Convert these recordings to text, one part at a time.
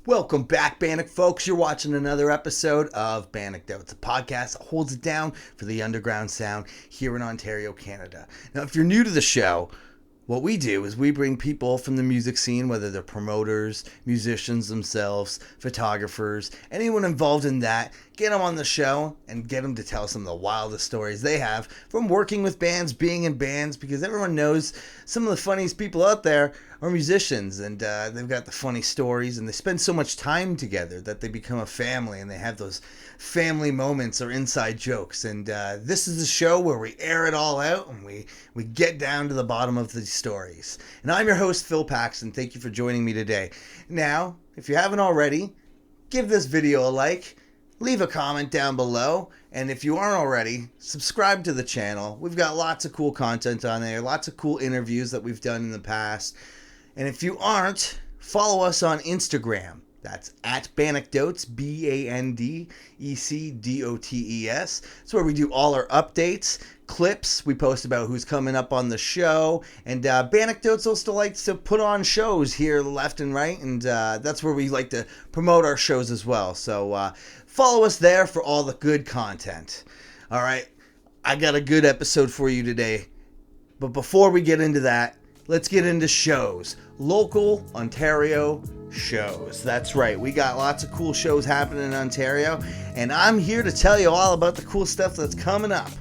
Welcome back, Bannock folks. You're watching another episode of Bannocked, a podcast that holds it down for the underground sound here in Ontario, Canada. Now, if you're new to the show, what we do is we bring people from the music scene, whether they're promoters, musicians themselves, photographers, anyone involved in that, get them on the show and get them to tell some of the wildest stories they have from working with bands, being in bands, because everyone knows some of the funniest people out there are musicians, and they've got the funny stories, and they spend so much time together that they become a family, and they have those family moments or inside jokes. And this is the show where we air it all out, and we get down to the bottom of the stories. And I'm your host, Phil Paxton. Thank you for joining me today. Now, if you haven't already, give this video a like, leave a comment down below, and if you aren't already, subscribe to the channel. We've got lots of cool content on there, lots of cool interviews that we've done in the past. And if you aren't, follow us on Instagram. That's at Bannockdotes, Bandecdotes. It's where we do all our updates, clips. We post about who's coming up on the show. And Bannockdotes also likes to put on shows here left and right. And that's where we like to promote our shows as well. So follow us there for all the good content. All right, I got a good episode for you today. But before we get into that, let's get into shows. Local Ontario shows. That's right. We got lots of cool shows happening in Ontario, and I'm here to tell you all about the cool stuff that's coming up.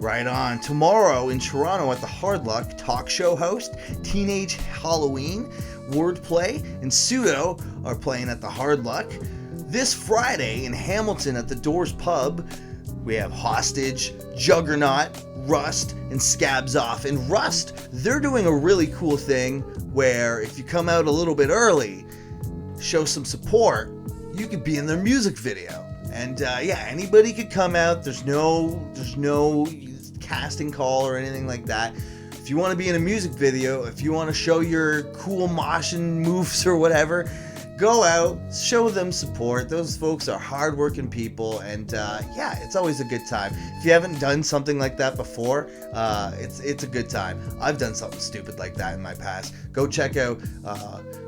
Right on. Tomorrow in Toronto at the Hard Luck, talk show host, Teenage Halloween, Wordplay, and Pseudo are playing at the Hard Luck. This Friday in Hamilton at the Doors Pub, we have Hostage, Juggernaut, Rust, and Scabs Off. And Rust, they're doing a really cool thing where if you come out a little bit early, show some support, you could be in their music video. And anybody could come out. There's no casting call or anything like that. If you want to be in a music video, if you want to show your cool moshing moves or whatever, go out, show them support. Those folks are hardworking people, and it's always a good time. If you haven't done something like that before, it's a good time. I've done something stupid like that in my past. Go check out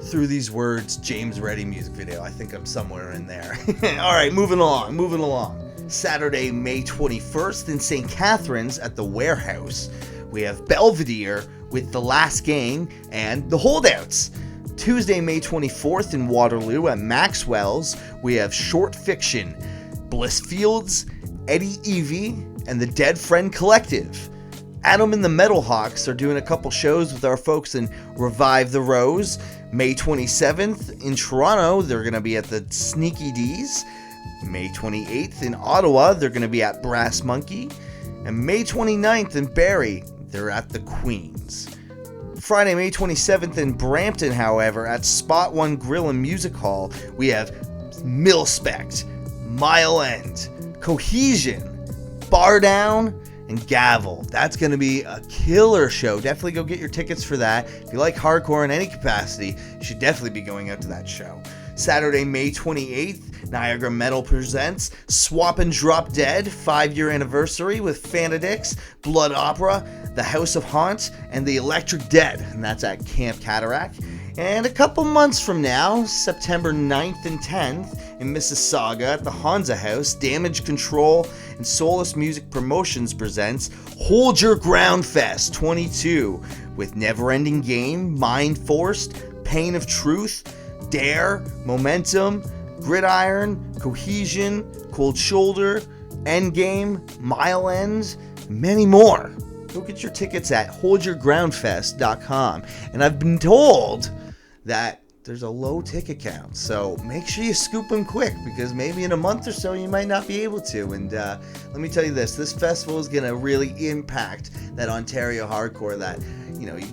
Through These Words, James Reddy music video. I think I'm somewhere in there. All right, moving along. Saturday, May 21st in St. Catharines at the Warehouse, we have Belvedere with The Last Gang and The Holdouts. Tuesday, May 24th in Waterloo at Maxwell's, we have Short Fiction, Bliss Fields, Eddie Evie, and the Dead Friend Collective. Adam and the Metal Hawks are doing a couple shows with our folks in Revive the Rose. May 27th in Toronto, they're going to be at the Sneaky D's. May 28th in Ottawa, they're going to be at Brass Monkey. And May 29th in Barrie, they're at the Queens. Friday, May 27th in Brampton, however, at Spot One Grill and Music Hall, we have Milspect, Mile End, Cohesion, Bar Down, and Gavel. That's going to be a killer show. Definitely go get your tickets for that. If you like hardcore in any capacity, you should definitely be going out to that show. Saturday, May 28th, Niagara Metal presents Swap and Drop Dead 5-year anniversary with Fanatics, Blood Opera, The House of Haunt, and The Electric Dead, and that's at Camp Cataract. And a couple months from now, September 9th and 10th in Mississauga at the Hansa House, Damage Control and Solus Music Promotions presents Hold Your Ground Fest 22 with Neverending Game, Mind Forced, Pain of Truth, Dare, Momentum, Gridiron, Cohesion, Cold Shoulder, Endgame, Mile End, many more. Go get your tickets at holdyourgroundfest.com. And I've been told that there's a low ticket count, so make sure you scoop them quick, because maybe in a month or so you might not be able to. And let me tell you this festival is going to really impact that Ontario hardcore that,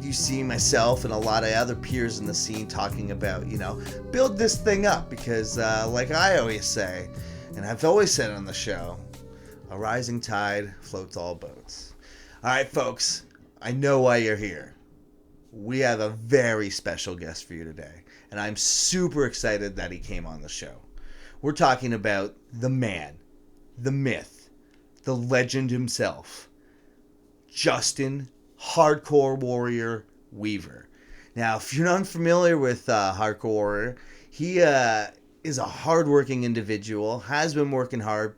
you see myself and a lot of other peers in the scene talking about, build this thing up, because like I always say, and I've always said on the show, a rising tide floats all boats. All right, folks, I know why you're here. We have a very special guest for you today, and I'm super excited that he came on the show. We're talking about the man, the myth, the legend himself, Justin Hardcore Warrior Weaver. Now, if you're unfamiliar with Hardcore Warrior, He is a hardworking individual, has been working hard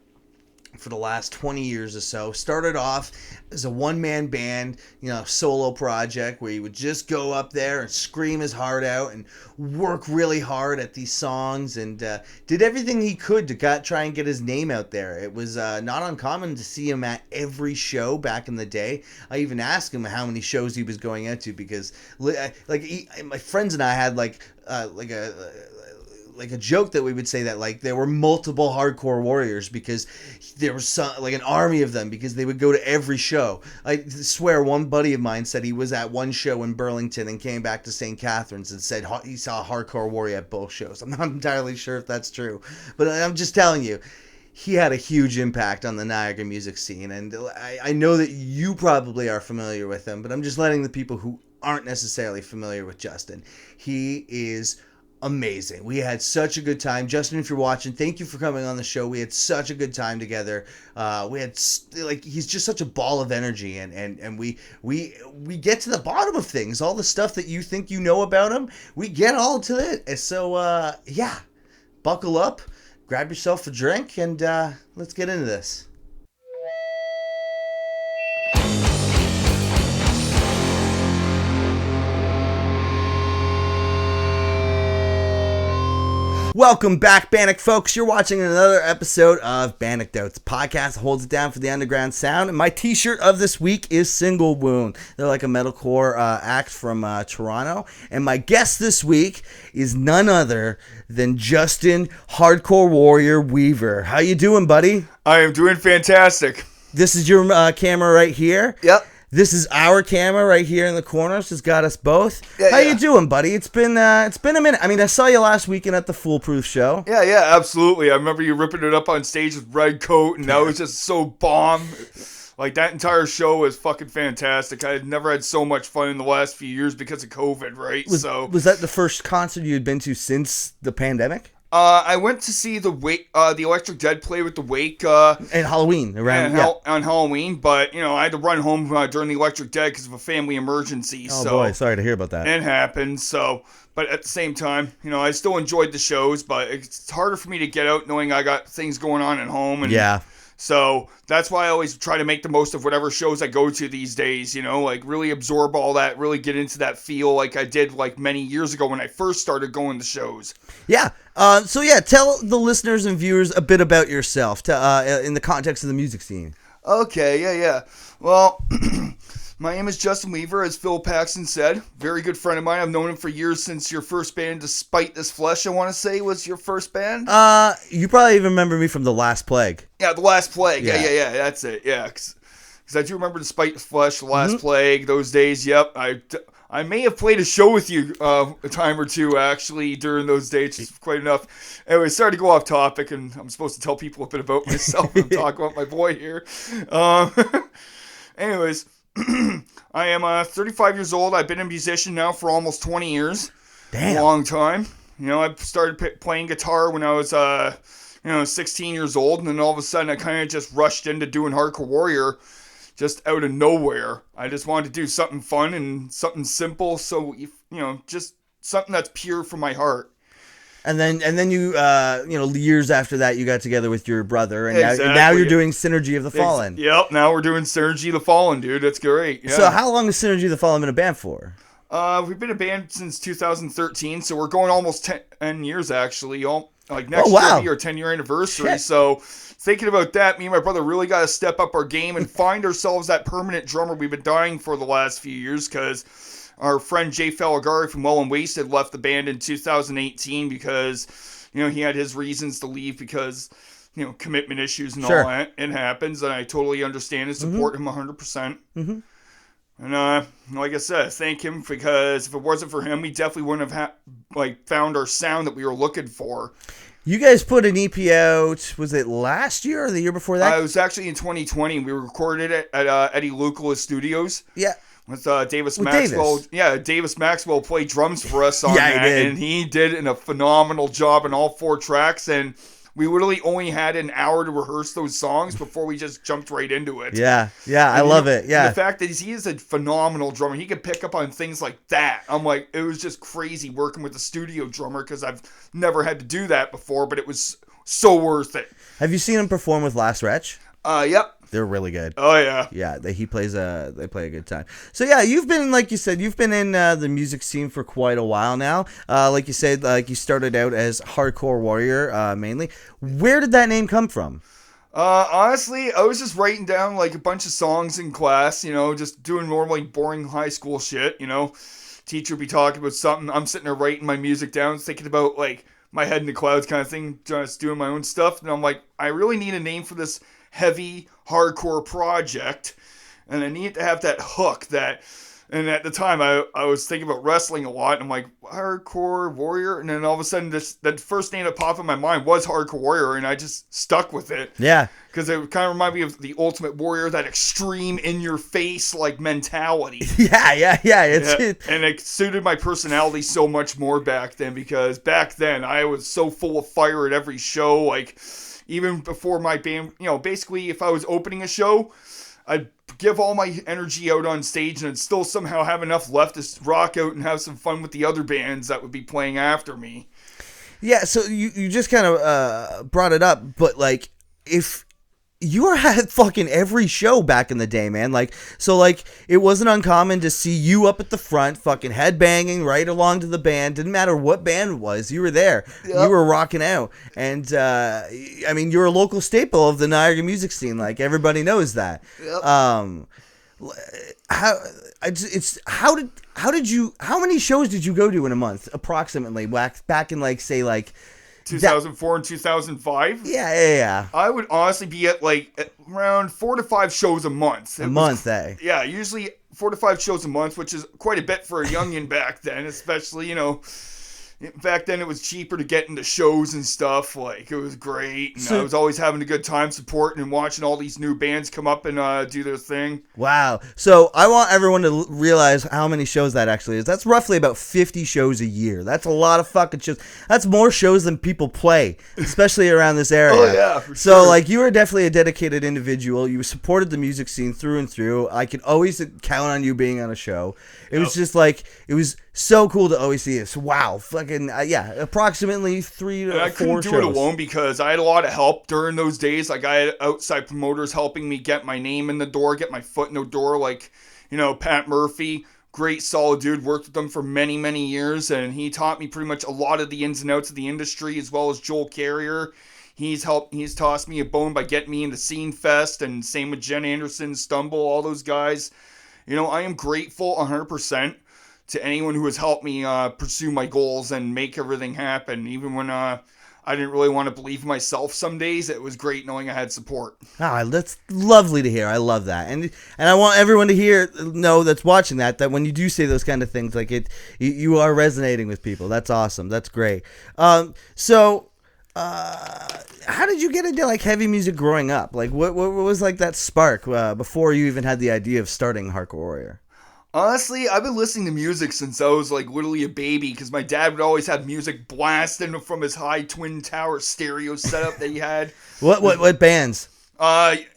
for the last 20 years or so. Started off as a one-man band, solo project where he would just go up there and scream his heart out and work really hard at these songs, and did everything he could to try and get his name out there. It was not uncommon to see him at every show back in the day. I even asked him how many shows he was going out to, because my friends and I had like a joke that we would say that like there were multiple hardcore warriors, because there was an army of them, because they would go to every show. I swear one buddy of mine said he was at one show in Burlington and came back to St. Catharines and said he saw a hardcore warrior at both shows. I'm not entirely sure if that's true, but I'm just telling you, he had a huge impact on the Niagara music scene, and I know that you probably are familiar with him, but I'm just letting the people who aren't necessarily familiar with Justin. He is amazing. We had such a good time. Justin, if you're watching, thank you for coming on the show. We had such a good time together. He's just such a ball of energy, and we get to the bottom of things. All the stuff that you think you know about him, we get all to it. So buckle up, grab yourself a drink, and let's get into this. Welcome back, Bannock folks. You're watching another episode of Bannockdotes, podcast that holds it down for the underground sound. And my t-shirt of this week is Single Wound. They're like a metalcore act from Toronto. And my guest this week is none other than Justin Hardcore Warrior Weaver. How you doing, buddy? I am doing fantastic. This is your camera right here. Yep. This is our camera right here in the corners. It's got us both. How you doing, buddy? It's been a minute. I mean, I saw you last weekend at the Foolproof show. Yeah, absolutely. I remember you ripping it up on stage with Red Coat, and that was just so bomb. Like, that entire show was fucking fantastic. I had never had so much fun in the last few years because of COVID, right? Was that the first concert you had been to since the pandemic? I went to see the Electric Dead play with the Wake. And Halloween. On Halloween, but, I had to run home during the Electric Dead because of a family emergency. Oh, boy, sorry to hear about that. It happened, but at the same time, I still enjoyed the shows, but it's harder for me to get out knowing I got things going on at home. And yeah. So that's why I always try to make the most of whatever shows I go to these days, really absorb all that, really get into that feel like I did like many years ago when I first started going to shows. Yeah. Tell the listeners and viewers a bit about yourself in the context of the music scene. Okay, yeah. Well, my name is Justin Weaver, as Phil Paxton said. Very good friend of mine. I've known him for years, since your first band, Despite This Flesh, I want to say, was your first band. You probably even remember me from The Last Plague. Yeah, The Last Plague. Yeah, that's it. Yeah, because I do remember Despite This Flesh, The Last Plague, those days. Yep, I may have played a show with you a time or two, actually, during those days. Just quite enough. Anyway, sorry to go off topic, and I'm supposed to tell people a bit about myself and talk about my boy here. Anyways, I am 35 years old. I've been a musician now for almost 20 years. Damn. A long time. I started playing guitar when I was 16 years old, and then all of a sudden I kind of just rushed into doing Hardcore Warrior just out of nowhere. I just wanted to do something fun and something simple, so just something that's pure from my heart. And then you years after that, you got together with your brother, and exactly. now you're doing Synergy of the Fallen. Yep, now we're doing Synergy of the Fallen, dude. That's great. Yeah. So how long has Synergy of the Fallen been a band for? We've been a band since 2013, so we're going almost 10 years, actually. Next year will be our 10-year anniversary. Shit. So thinking about that, me and my brother really got to step up our game and find ourselves that permanent drummer we've been dying for the last few years, because our friend Jay Falagari from Well and Wasted left the band in 2018 because, he had his reasons to leave because, commitment issues and all that. It happens, and I totally understand and support him 100%. Mm-hmm. And like I said, thank him, because if it wasn't for him, we definitely wouldn't have found our sound that we were looking for. You guys put an EP out, was it last year or the year before that? It was actually in 2020. We recorded it at Eddie Lucas Studios. Yeah. With Davis Maxwell. Davis. Yeah, Davis Maxwell played drums for us on that. He did. And he did a phenomenal job on all 4 tracks. And we literally only had an hour to rehearse those songs before we just jumped right into it. Yeah, I love it. Yeah. And the fact that he is a phenomenal drummer. He could pick up on things like that. I'm like, it was just crazy working with a studio drummer because I've never had to do that before, but it was so worth it. Have you seen him perform with Last Wretch? Yep. They're really good. Oh yeah. Yeah, they play a good time. So yeah, you've been, like you said, you've been in the music scene for quite a while now. Like you said, like you started out as Hardcore Warrior mainly. Where did that name come from? Honestly, I was just writing down like a bunch of songs in class, just doing normally boring high school shit, Teacher would be talking about something. I'm sitting there writing my music down, thinking about like my head in the clouds kind of thing, just doing my own stuff. And I'm like, I really need a name for this heavy hardcore project, and I need to have that hook and at the time I was thinking about wrestling a lot, and I'm like, Hardcore Warrior, and then all of a sudden that first name that popped in my mind was Hardcore Warrior, and I just stuck with it. Yeah. Because it kind of reminded me of the Ultimate Warrior, that extreme in your face like mentality. Yeah. And it suited my personality so much more back then, because back then I was so full of fire at every show, like even before my band, basically if I was opening a show, I'd give all my energy out on stage and I'd still somehow have enough left to rock out and have some fun with the other bands that would be playing after me. Yeah, so you just kind of brought it up, but like if you were at fucking every show back in the day, man. Like, so like it wasn't uncommon to see you up at the front, fucking headbanging right along to the band. Didn't matter what band it was, you were there. Yep. You were rocking out, and I mean, you're a local staple of the Niagara music scene. Like everybody knows that. Yep. How many shows did you go to in a month approximately back in like say like 2004 and 2005? Yeah. I would honestly be at like around 4 to 5 shows a month. Eh? Yeah, usually 4 to 5 shows a month, which is quite a bit for a youngin' back then, especially, back then it was cheaper to get into shows and stuff. Like, it was great. And I was always having a good time supporting and watching all these new bands come up and do their thing. Wow. So I want everyone to realize how many shows that actually is. That's roughly about 50 shows a year. That's a lot of fucking shows. That's more shows than people play, especially around this area. Oh, yeah, for so, sure. like, you were definitely a dedicated individual. You supported the music scene through and through. I could always count on you being on a show. It was just like, it was so cool to always see this. Wow. Fucking, approximately 3 to 4 shows. I couldn't do it alone because I had a lot of help during those days. Like, I had outside promoters helping me get my name in the door, get my foot in the door. Like, Pat Murphy, great solid dude, worked with them for many, many years. And he taught me pretty much a lot of the ins and outs of the industry, as well as Joel Carrier. He's tossed me a bone by getting me into Scene Fest, and same with Jen Anderson, Stumble, all those guys. I am grateful 100% to anyone who has helped me pursue my goals and make everything happen. Even when I didn't really want to believe in myself some days, it was great knowing I had support. Ah, that's lovely to hear. I love that. And I want everyone to know that's watching that when you do say those kind of things, like you are resonating with people. That's awesome. That's great. So how did you get into like heavy music growing up? Like what was like that spark before you even had the idea of starting Hardcore Warrior? Honestly, I've been listening to music since I was like literally a baby, because my dad would always have music blasting from his high twin tower stereo setup that he had. What bands?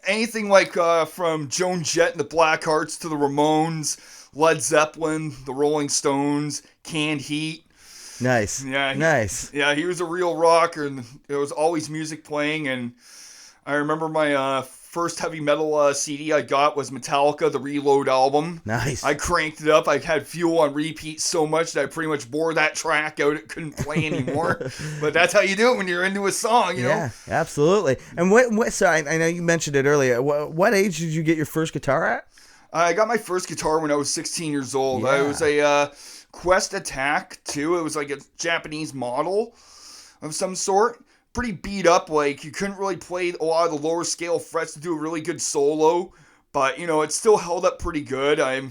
Anything like from Joan Jett and the Blackhearts to the Ramones, Led Zeppelin, the Rolling Stones, Canned Heat. Nice. Yeah, nice. Yeah, he was a real rocker, and there was always music playing. And I remember my first heavy metal CD I got was Metallica, the Reload album. Nice. I cranked it up. I had Fuel on repeat so much that I pretty much wore that track out. It couldn't play anymore. But that's how you do it when you're into a song, you know? Yeah, absolutely. And what? Sorry, I know you mentioned it earlier. What age did you get your first guitar at? I got my first guitar when I was 16 years old. Yeah. It was a Quest Attack 2. It was like a Japanese model of some sort. Pretty beat up, like you couldn't really play a lot of the lower scale frets to do a really good solo, but it still held up pretty good. I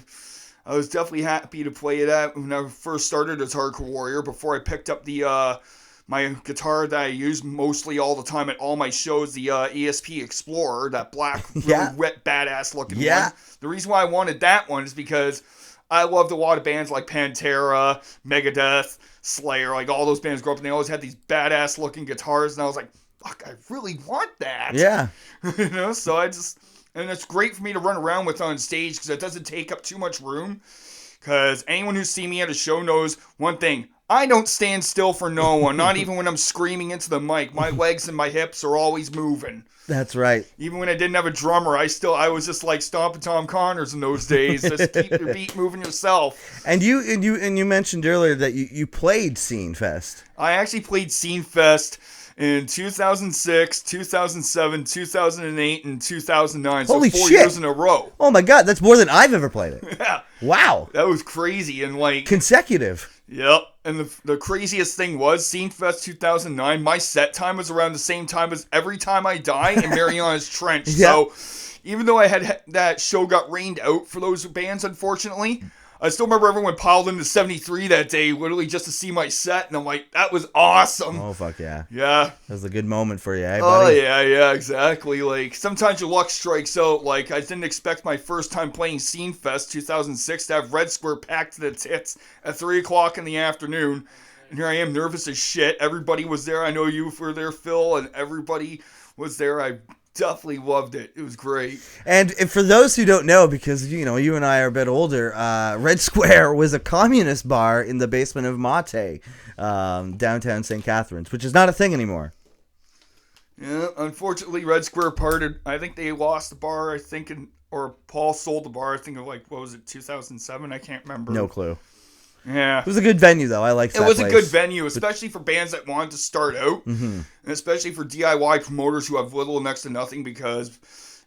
was definitely happy to play it at when I first started as Hardcore Warrior, before I picked up the my guitar that I use mostly all the time at all my shows, the ESP Explorer, that black, really wet, badass looking one. The reason why I wanted that one is because I loved a lot of bands like Pantera, Megadeth, Slayer, like all those bands grew up and they always had these badass looking guitars, and I was like, fuck, I really want that. Yeah. So and it's great for me to run around with on stage because it doesn't take up too much room. Because anyone who's seen me at a show knows one thing. I don't stand still for no one, not even when I'm screaming into the mic. My legs and my hips are always moving. That's right. Even when I didn't have a drummer, I was just like stomping Tom Connors in those days. Just keep your beat moving yourself. And you mentioned earlier that you played Scene Fest. I actually played Scene Fest in 2006, 2007, 2008, and 2009. Holy so 4 shit. years in a row. Oh my God, that's more than I've ever played it. Yeah. Wow. That was crazy. And like consecutive. Yep. And the craziest thing was Scene Fest 2009. My set time was around the same time as Every Time I Die in Mariana's Trench. Yeah. So even though I had that show got rained out for those bands, unfortunately, I still remember everyone piled into 73 that day, literally just to see my set, and I'm like, that was awesome. Oh, fuck yeah. Yeah. That was a good moment for you, eh, Oh, buddy? yeah, exactly. Like, sometimes your luck strikes out. Like, I didn't expect my first time playing Scene Fest 2006 to have Red Square packed to the tits at 3 o'clock in the afternoon. And here I am, nervous as shit. Everybody was there. I know you were there, Phil, and everybody was there. I definitely loved it. It was great. And for those who don't know, because you and I are a bit older, Red Square was a communist bar in the basement of Mate, downtown St. Catharines, which is not a thing anymore. Yeah, unfortunately, Red Square parted. I think they lost the bar. Or Paul sold the bar. I think of 2007? I can't remember. No clue. Yeah. It was a good venue, though. I liked that It was place. a good venue, especially for bands that wanted to start out, Mm-hmm. and especially for DIY promoters who have little or next to nothing, because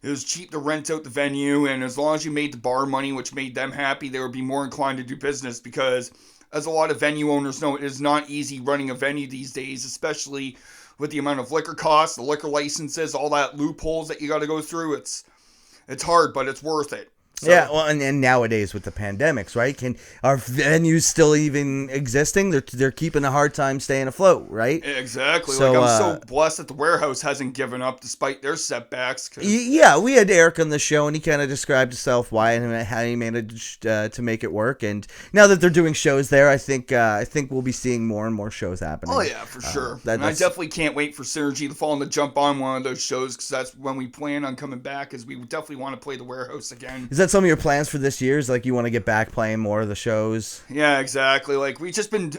it was cheap to rent out the venue, and as long as you made the bar money, which made them happy, they would be more inclined to do business, because as a lot of venue owners know, it is not easy running a venue these days, especially with the amount of liquor costs, the liquor licenses, all that loopholes that you got to go through. It's hard, but it's worth it. So. Yeah, well, and nowadays with the pandemics, right? Are venues still even existing? They're keeping a hard time staying afloat, right? Exactly. So, I'm so blessed that the warehouse hasn't given up despite their setbacks. Yeah, we had Eric on the show, and he kind of described himself why and how he managed to make it work. And now that they're doing shows there, I think we'll be seeing more and more shows happening. Oh yeah, for sure. And I That's definitely can't wait for Synergy to fall and to jump on one of those shows, because that's when we plan on coming back. Is we definitely want to play the warehouse again. Is that some of your plans for this year? Is you want to get back playing more of the shows? Yeah, exactly. Like, we've just been,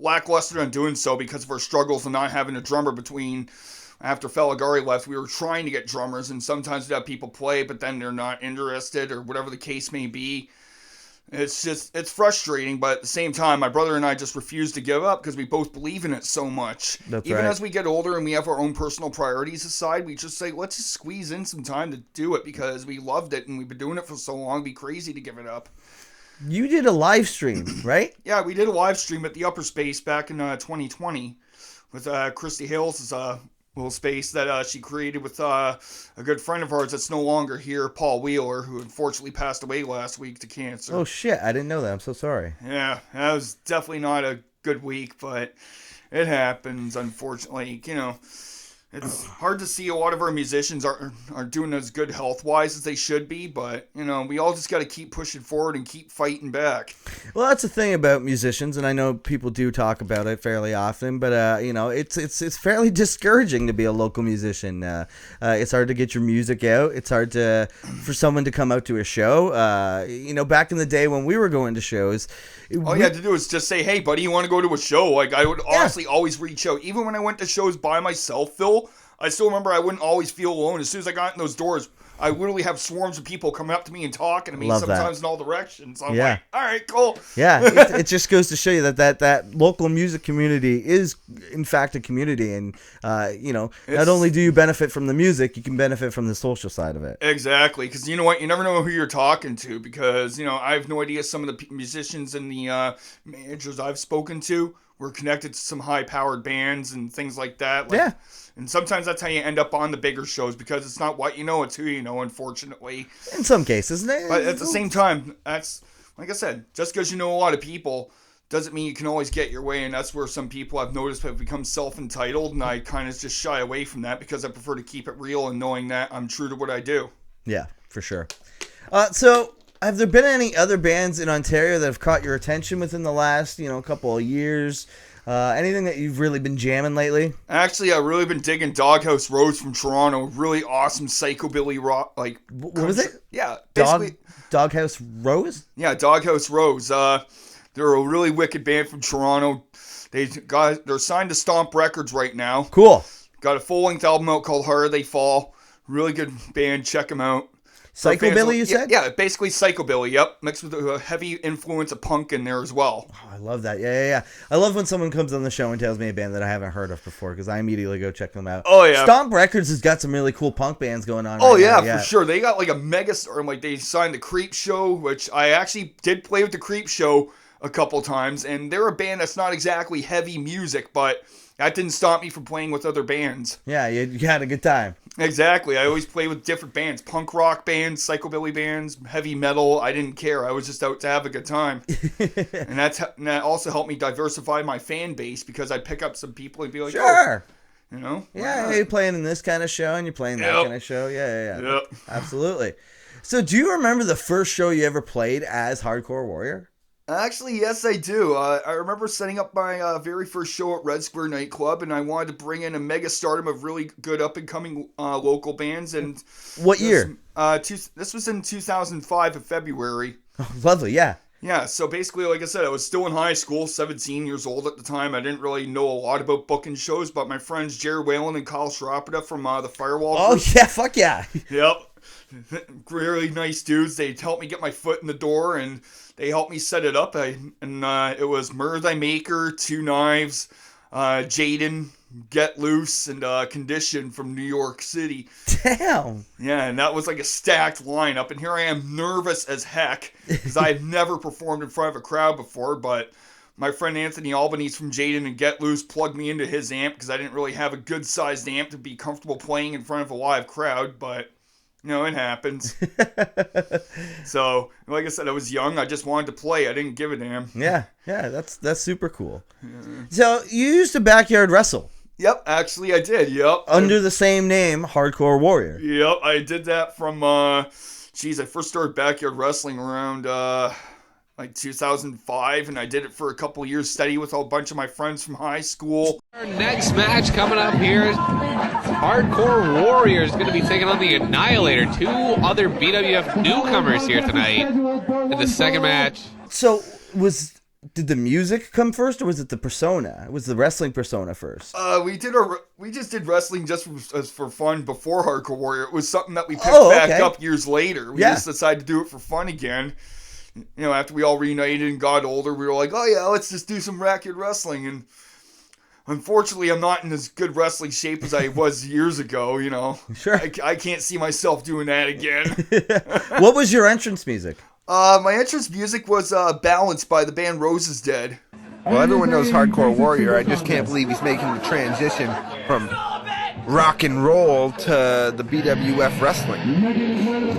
lackluster on doing so because of our struggles and not having a drummer between. After Felagari left, we were trying to get drummers, and sometimes we'd have people play, but then they're not interested, or whatever the case may be. It's frustrating, but at the same time, my brother and I just refuse to give up because we both believe in it so much. That's Even right. as we get older and we have our own personal priorities aside, we just say, let's just squeeze in some time to do it because we loved it and we've been doing it for so long. It'd be crazy to give it up. You did a live stream, right? Yeah, we did a live stream at the Upper Space back in 2020 with Christy Hales' little space that she created with a good friend of ours that's no longer here, Paul Wheeler, who unfortunately passed away last week to cancer. Oh shit, I didn't know that. I'm so sorry. Yeah, that was definitely not a good week, but it happens, unfortunately. It's hard to see a lot of our musicians aren't doing as good health-wise as they should be, but, we all just got to keep pushing forward and keep fighting back. Well, that's the thing about musicians, and I know people do talk about it fairly often, but, it's fairly discouraging to be a local musician. It's hard to get your music out. It's hard for someone to come out to a show. Back in the day when we were going to shows... All you had to do is just say, hey, buddy, you want to go to a show? Like, I would honestly always reach out. Even when I went to shows by myself, Phil, I still remember I wouldn't always feel alone. As soon as I got in those doors, I literally have swarms of people coming up to me and talking to me, sometimes in all directions. I'm like, all right, cool. Yeah, it just goes to show you that local music community is, in fact, a community. And, not only do you benefit from the music, you can benefit from the social side of it. Exactly, because you know what? You never know who you're talking to, because, I have no idea some of the musicians and the managers I've spoken to were connected to some high-powered bands and things like that. Yeah. And sometimes that's how you end up on the bigger shows, because it's not what you know, it's who you know, unfortunately. In some cases. But at the same time, that's, like I said, just because you know a lot of people doesn't mean you can always get your way, and that's where some people I've noticed have become self-entitled, and I kind of just shy away from that because I prefer to keep it real and knowing that I'm true to what I do. Yeah, for sure. So... have there been any other bands in Ontario that have caught your attention within the last, couple of years? Anything that you've really been jamming lately? Actually, I've really been digging Doghouse Rose from Toronto. Really awesome psychobilly rock. Like, What was it? Yeah, basically. Doghouse Rose? Yeah, Doghouse Rose. They're a really wicked band from Toronto. They're signed to Stomp Records right now. Cool. Got a full-length album out called Harder They Fall. Really good band. Check them out. Psychobilly, you said? Yeah, basically psychobilly, yep. Mixed with a heavy influence of punk in there as well. Oh, I love that. Yeah. I love when someone comes on the show and tells me a band that I haven't heard of before, because I immediately go check them out. Oh, yeah. Stomp Records has got some really cool punk bands going on. Oh, yeah, for sure. They got like a mega star. Like, they signed the Creep Show, which I actually did play with the Creep Show a couple times, and they're a band that's not exactly heavy music, but that didn't stop me from playing with other bands. Yeah, you had a good time. Exactly. I always play with different bands. Punk rock bands, psychobilly bands, heavy metal. I didn't care. I was just out to have a good time. and that also helped me diversify my fan base, because I'd pick up some people and be like, sure. Oh, you know? Yeah, you're playing in this kind of show and you're playing that kind of show. Yeah. Yep. Absolutely. So do you remember the first show you ever played as Hardcore Warrior? Actually, yes, I do. I remember setting up my very first show at Red Square Nightclub, and I wanted to bring in a mega stardom of really good up-and-coming local bands. And what year? This was in 2005 of February. Oh, lovely, yeah. Yeah, so basically, like I said, I was still in high school, 17 years old at the time. I didn't really know a lot about booking shows, but my friends Jared Whalen and Kyle Shropita from the Firewall group. Oh, yeah, fuck yeah. Yep. Really nice dudes. They helped me get my foot in the door, and they helped me set it up. It was Murder Thy Maker, Two Knives, Jaden, Get Loose, and Condition from New York City. Damn. Yeah, and that was like a stacked lineup. And here I am, nervous as heck, because I've never performed in front of a crowd before. But my friend Anthony Albanese from Jaden and Get Loose plugged me into his amp, because I didn't really have a good-sized amp to be comfortable playing in front of a live crowd. But it happens. So, like I said, I was young. I just wanted to play. I didn't give a damn. Yeah, that's super cool. Yeah. So, you used to backyard wrestle. Yep, actually I did, yep. Under the same name, Hardcore Warrior. Yep, I did that from, I first started backyard wrestling around, 2005, and I did it for a couple years steady with a bunch of my friends from high school. Our next match coming up here, Hardcore Warrior is going to be taking on the Annihilator, two other BWF newcomers here tonight in the second match. So, did the music come first, or was it the persona? Was the wrestling persona first? We just did wrestling just for fun before Hardcore Warrior. It was something that we picked back up years later. We just decided to do it for fun again. After we all reunited and got older, we were like, oh yeah, let's just do some backyard wrestling. And unfortunately, I'm not in as good wrestling shape as I was years ago, Sure. I can't see myself doing that again. What was your entrance music? My entrance music was Balanced by the band Rose is Dead. Well, everyone knows Hardcore Warrior. I just can't believe he's making the transition from rock and roll to the BWF wrestling.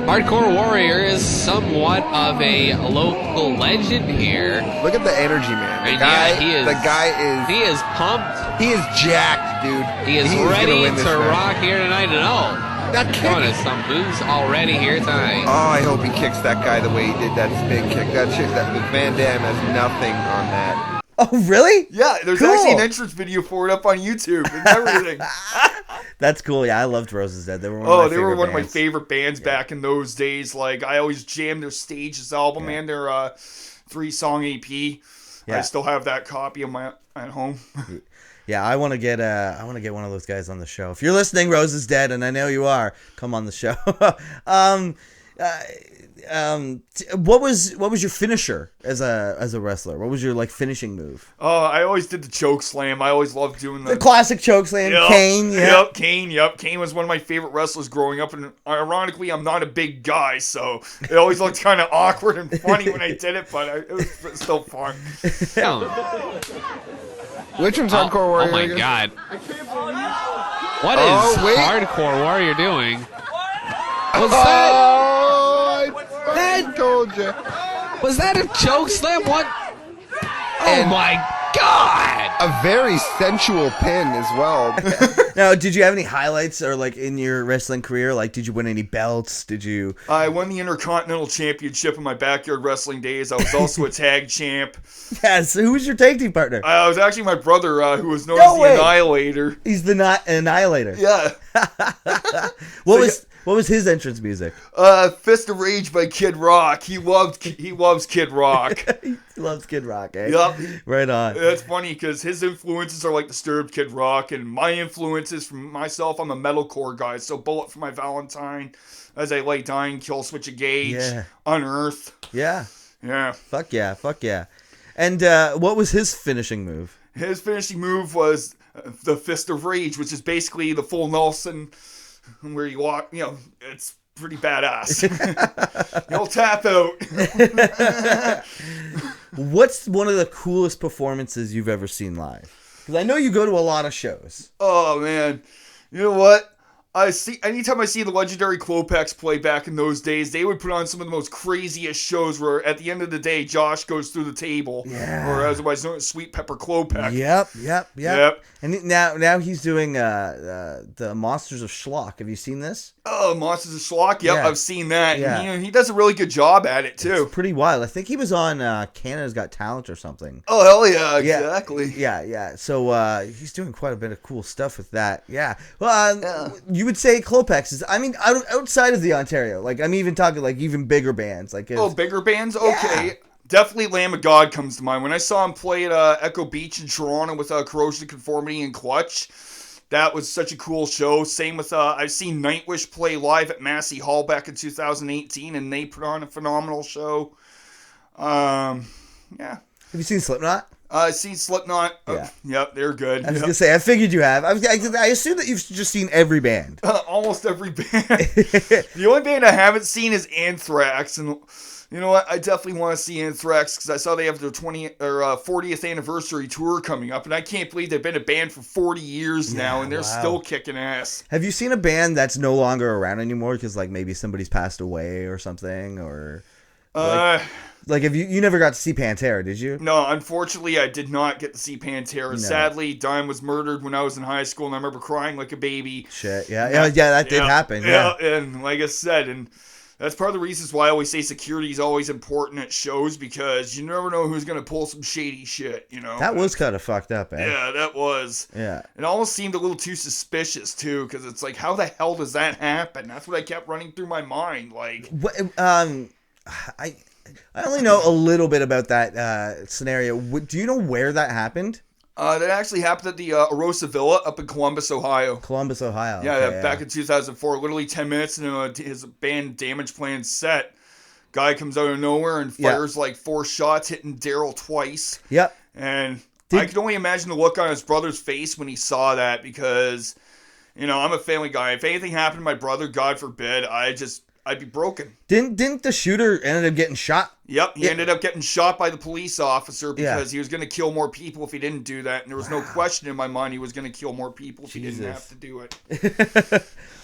Hardcore Warrior is somewhat of a local legend here. Look at the energy, man. The guy is pumped. He is jacked, dude. He is ready to rock here tonight. That kick. Going to some moves already here tonight. Oh, I hope he kicks that guy the way he did that big kick. That shit, that Van Damme has nothing on that. Oh, really? Yeah, there's actually an entrance video for it up on YouTube and everything. That's cool. Yeah, I loved Roses Dead. They were one of my favorite bands back in those days. Like, I always jammed their Stages album and their 3-song EP. Yeah. I still have that copy at home. Yeah, I want to get one of those guys on the show. If you're listening, Rose is Dead, and I know you are. Come on the show. What was your finisher as a wrestler? What was your finishing move? I always did the choke slam. I always loved doing the classic choke slam. Yep, Kane. Yep, Kane. Yep, Kane was one of my favorite wrestlers growing up, and ironically, I'm not a big guy, so it always looked kind of awkward and funny when I did it, but it was still fun. Which one's Hardcore Warrior? Oh my God! What is Hardcore Warrior doing? Was I told you. Was that a choke slam? What? Oh my God! A very sensual pin as well. Now, did you have any highlights or like in your wrestling career? Like, did you win any belts? Did you? I won the Intercontinental Championship in my backyard wrestling days. I was also a tag champ. Yes. Who was your tag team partner? It was actually my brother, who was known No as the way. Annihilator. He's the Annihilator. Yeah. What was his entrance music? Fist of Rage by Kid Rock. He loves Kid Rock. He loves Kid Rock, eh? Yep. Right on. That's funny because his influences are like Disturbed, Kid Rock, and my influences from myself, I'm a metalcore guy. So Bullet for My Valentine, As I Lay Dying, Kill Switch Engage, Yeah. Unearth. Yeah. Yeah. Fuck yeah. And what was his finishing move? His finishing move was the Fist of Rage, which is basically the full Nelson, where you walk, it's pretty badass. You'll tap out. What's one of the coolest performances you've ever seen live? Because I know you go to a lot of shows. Oh, man. You know what? Anytime I see the legendary Klopex play back in those days, they would put on some of the most craziest shows where at the end of the day, Josh goes through the table. Yeah. Or otherwise known as Sweet Pepper Klopex. Yep. And now he's doing the Monsters of Schlock. Have you seen this? Oh, Monsters of Schlock? Yep, Yeah. I've seen that. Yeah. And, he does a really good job at it, too. It's pretty wild. I think he was on Canada's Got Talent or something. Oh, hell yeah, exactly. Yeah. So he's doing quite a bit of cool stuff with that. Yeah. Well, you would say Klopex is, outside of the Ontario, like I'm even talking like even bigger bands. Like Bigger bands? Okay. Yeah. Definitely Lamb of God comes to mind. When I saw him play at Echo Beach in Toronto with Corrosion of Conformity and Clutch, that was such a cool show. Same with, I've seen Nightwish play live at Massey Hall back in 2018, and they put on a phenomenal show. Yeah. Have you seen Slipknot? I've seen Slipknot. Yeah. Yep, they're good. I was gonna say, I figured you have. I assume that you've just seen every band. Almost every band. The only band I haven't seen is Anthrax, and you know what? I definitely want to see Anthrax because I saw they have their 40th anniversary tour coming up, and I can't believe they've been a band for 40 years now, and they're still kicking ass. Have you seen a band that's no longer around anymore because like maybe somebody's passed away or something, or like have you never got to see Pantera, did you? No, unfortunately, I did not get to see Pantera. No. Sadly, Dime was murdered when I was in high school, and I remember crying like a baby. Shit, yeah, that did happen. Yeah, and like I said, and that's part of the reasons why I always say security is always important at shows because you never know who's going to pull some shady shit, That was kind of fucked up, eh? Yeah, that was. Yeah. It almost seemed a little too suspicious, too, because it's like, how the hell does that happen? That's what I kept running through my mind, like... I only know a little bit about that scenario. Do you know where that happened? That actually happened at the Arosa Villa up in Columbus, Ohio. Columbus, Ohio. Yeah, Okay, back in 2004. Literally 10 minutes into his band Damage Plan set. Guy comes out of nowhere and fires like 4 shots, hitting Daryl twice. Yep. And I could only imagine the look on his brother's face when he saw that because, I'm a family guy. If anything happened to my brother, God forbid, I'd be broken. Didn't the shooter ended up getting shot? Yep, he ended up getting shot by the police officer because he was going to kill more people if he didn't do that. And there was no question in my mind he was going to kill more people if he didn't have to do it.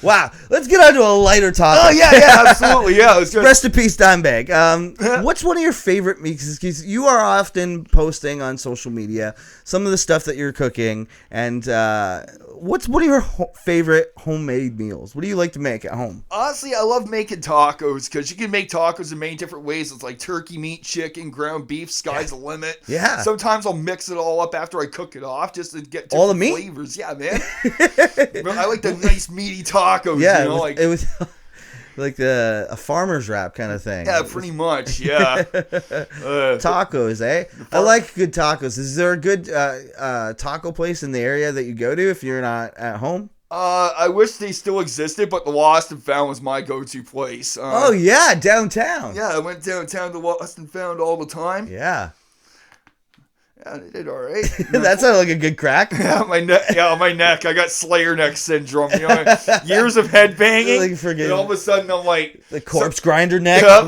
Wow. Let's get on to a lighter topic. Oh, yeah, absolutely. Yeah, Rest in peace, Dimebag. What's one of your favorite meals? Because you are often posting on social media some of the stuff that you're cooking. And what's one of your favorite homemade meals? What do you like to make at home? Honestly, I love making tacos because you can make tacos in many different ways. It's like turkey meat, chicken, ground beef, sky's the limit. Yeah. Sometimes I'll mix it all up after I cook it off just to get all the different meat flavors. Yeah, man. I like the nice meat tacos. Yeah, it was like a farmer's wrap kind of thing. Yeah, pretty much. Yeah. Tacos, eh? I like good tacos. Is there a good taco place in the area that you go to if you're not at home? I wish they still existed, but the Lost and Found was my go-to place. Oh yeah, downtown. Yeah, I went downtown to Lost and Found all the time. Yeah. Yeah, they did all right. That sounded like a good crack. Yeah, my neck. I got Slayer neck syndrome. Years of headbanging. Like and all of a sudden, I'm like the corpse grinder neck. Yep.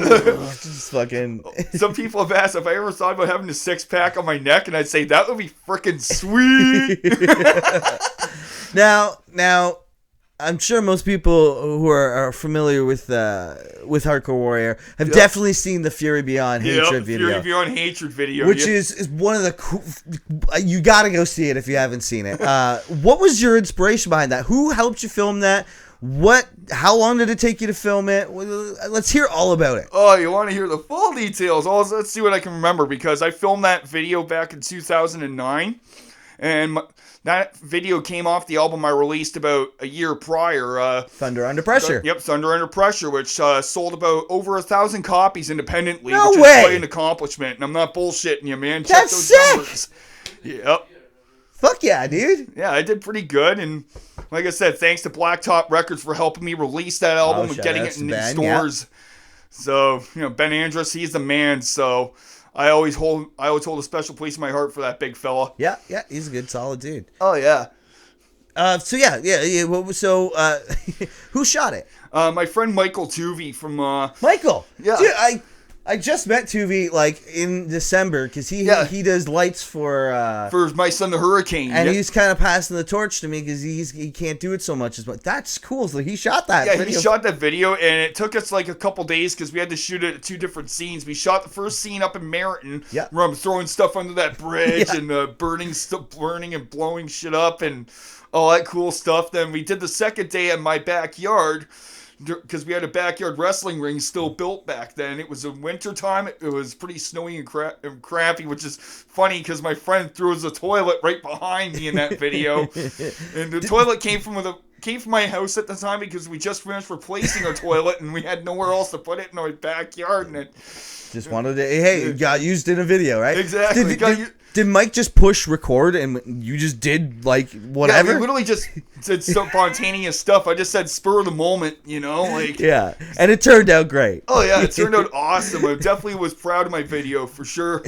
Just fucking. Some people have asked if I ever thought about having a 6-pack on my neck, and I'd say that would be freaking sweet. Now, I'm sure most people who are familiar with Hardcore Warrior have definitely seen the Fury Beyond Hatred video. Fury Beyond Hatred video. Which is one of the cool... You got to go see it if you haven't seen it. What was your inspiration behind that? Who helped you film that? How long did it take you to film it? Let's hear all about it. Oh, you want to hear the full details? Oh, let's see what I can remember, because I filmed that video back in 2009, and that video came off the album I released about a year prior. Thunder Under Pressure. Yep, Thunder Under Pressure, which sold about over 1,000 copies independently. No which way! is quite an accomplishment, and I'm not bullshitting you, man. Check That's those sick! numbers. Yep. Fuck yeah, dude. Yeah, I did pretty good, and like I said, thanks to Blacktop Records for helping me release that album and getting it in stores. Yeah. So, Ben Andrus, he's the man, so I always hold a special place in my heart for that big fella. Yeah, he's a good, solid dude. Oh, yeah. So who shot it? My friend Michael Tuvey from... Michael! Yeah. Dude, I just met Tuvey, in December, because he does lights for My Son the Hurricane. And he's kind of passing the torch to me, because he can't do it so much as much. That's cool. So he shot that video. Yeah, he shot that video, and it took us a couple days, because we had to shoot it at 2 different scenes. We shot the first scene up in Meriton, where I'm throwing stuff under that bridge, and burning and blowing shit up, and all that cool stuff. Then we did the second day in my backyard, because we had a backyard wrestling ring still built back then. It was in winter time. It was pretty snowy and crappy, which is funny because my friend threw the toilet right behind me in that video. And the toilet came from my house at the time, because we just finished replacing our toilet and we had nowhere else to put it in our backyard. And it just wanted to, it got used in a video, right? Exactly. Did Mike just push record and you just did whatever? Yeah, we literally just did spontaneous stuff. I just said spur of the moment, Yeah, and it turned out great. Oh yeah, it turned out awesome. I definitely was proud of my video for sure.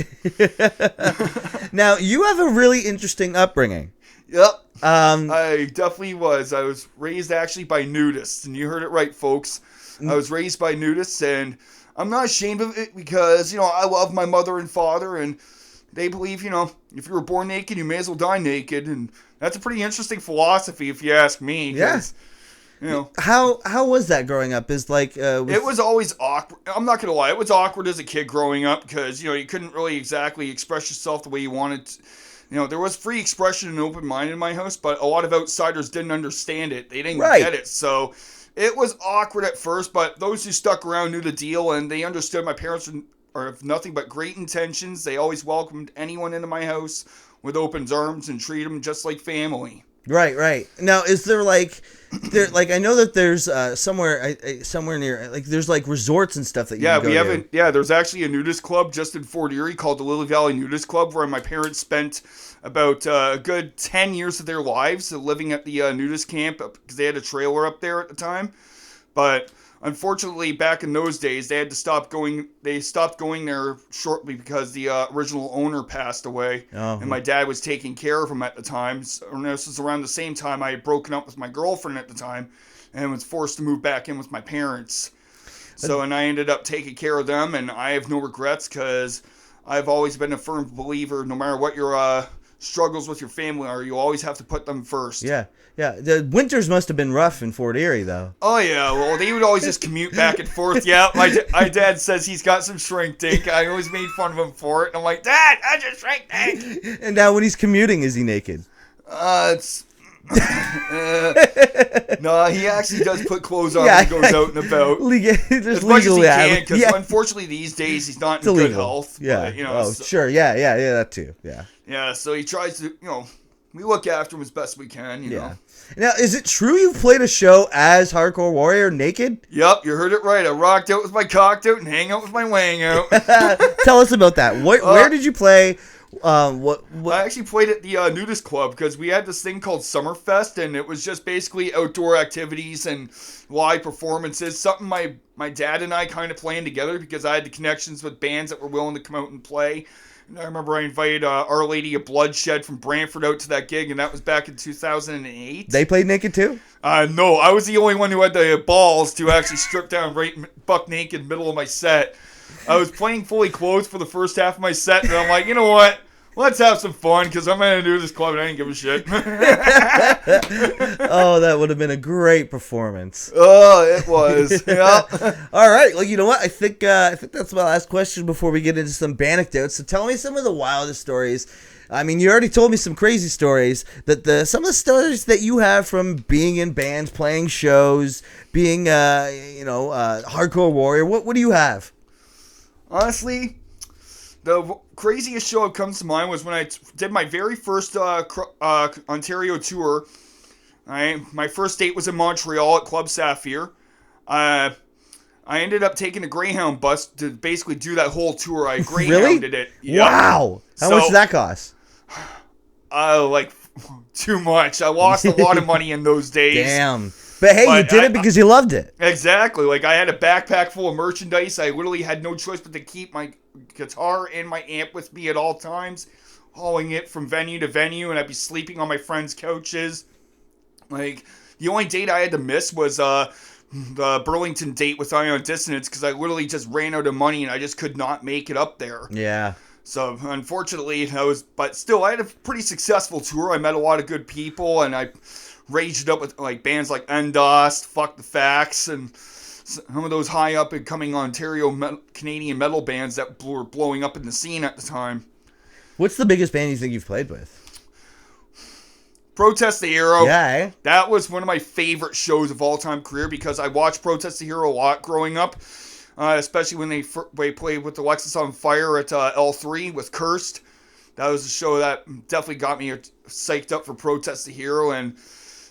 Now, you have a really interesting upbringing. Yep. I definitely was. I was raised actually by nudists, and you heard it right, folks. I was raised by nudists, and I'm not ashamed of it, because, I love my mother and father, and they believe, if you were born naked, you may as well die naked. And that's a pretty interesting philosophy, if you ask me. Yeah. How was that growing up? It was always awkward. I'm not going to lie. It was awkward as a kid growing up, because, you couldn't really exactly express yourself the way you wanted to. There was free expression and open mind in my house, but a lot of outsiders didn't understand it. They didn't get it. So it was awkward at first, but those who stuck around knew the deal, and they understood my parents are of nothing but great intentions. They always welcomed anyone into my house with open arms and treat them just like family. Right. Now, is there I know that there's somewhere near, there's resorts and stuff that you can go to. Yeah, there's actually a nudist club just in Fort Erie called the Lily Valley Nudist Club, where my parents spent about a good 10 years of their lives living at the nudist camp, because they had a trailer up there at the time. But unfortunately, back in those days, they had to stop going. They stopped going there shortly because the original owner passed away, and my dad was taking care of him at the time. And this was around the same time I had broken up with my girlfriend at the time, and was forced to move back in with my parents. And I ended up taking care of them, and I have no regrets, because I've always been a firm believer. No matter what your struggles with your family are, you always have to put them first. Yeah. The winters must have been rough in Fort Erie, though. Oh yeah, well, they would always just commute back and forth. Yeah, my dad says he's got some shrink tank. I always made fun of him for it, and I'm like, Dad, I just shrink tank. And now when he's commuting, is he naked? No, he actually does put clothes on when he goes out and about. As much as he can, because unfortunately these days he's not in good health. Yeah. But, sure. Yeah, that too. Yeah. Yeah, so he tries to, we look after him as best we can, you know. Now, is it true you played a show as Hardcore Warrior naked? Yep, you heard it right. I rocked out with my cocked out and hang out with my wang out. Tell us about that. Where did you play? What? I actually played at the Nudist Club, because we had this thing called Summerfest, and it was just basically outdoor activities and live performances. Something my dad and I kind of planned together, because I had the connections with bands that were willing to come out and play. And I remember I invited Our Lady of Bloodshed from Brantford out to that gig, and that was back in 2008. They played naked too? No, I was the only one who had the balls to actually strip down right buck naked middle of my set. I was playing fully clothed for the first half of my set, and I'm like, you know what? let's have some fun because I'm going to do this club and I ain't give a shit. Oh, that would have been a great performance. Oh, it was. Yeah. All right. Well, you know what? I think that's my last question before we get into some anecdotes. So tell me some of the wildest stories. I mean, you already told me some crazy stories. Some of the stories that you have from being in bands, playing shows, being hardcore warrior. What do you have? Honestly, the craziest show that comes to mind was when I did my very first Ontario tour. My first date was in Montreal at Club Sapphire. I ended up taking a Greyhound bus to basically do that whole tour. I Greyhounded it. Yep. Wow. How much did that cost? Like too much. I lost a lot of money in those days. Damn. But hey, you did it because you loved it. Exactly. Like I had a backpack full of merchandise. I literally had no choice but to keep my guitar and my amp with me at all times, hauling it from venue to venue, and I'd be sleeping on my friends' couches. Like the only date I had to miss was the Burlington date with Ion Dissonance because I literally just ran out of money and I just could not make it up there. Yeah. So, unfortunately, but still, I had a pretty successful tour. I met a lot of good people, and I raged up with like bands like Nudist, Fuck the Facts, and some of those high up and coming Ontario Canadian metal bands that were blowing up in the scene at the time. What's the biggest band you think you've played with? Protest the Hero. Yeah, eh? That was one of my favorite shows of all time career because I watched Protest the Hero a lot growing up. Especially when they played with Alexis on Fire at L3 with Cursed. That was a show that definitely got me psyched up for Protest the Hero, and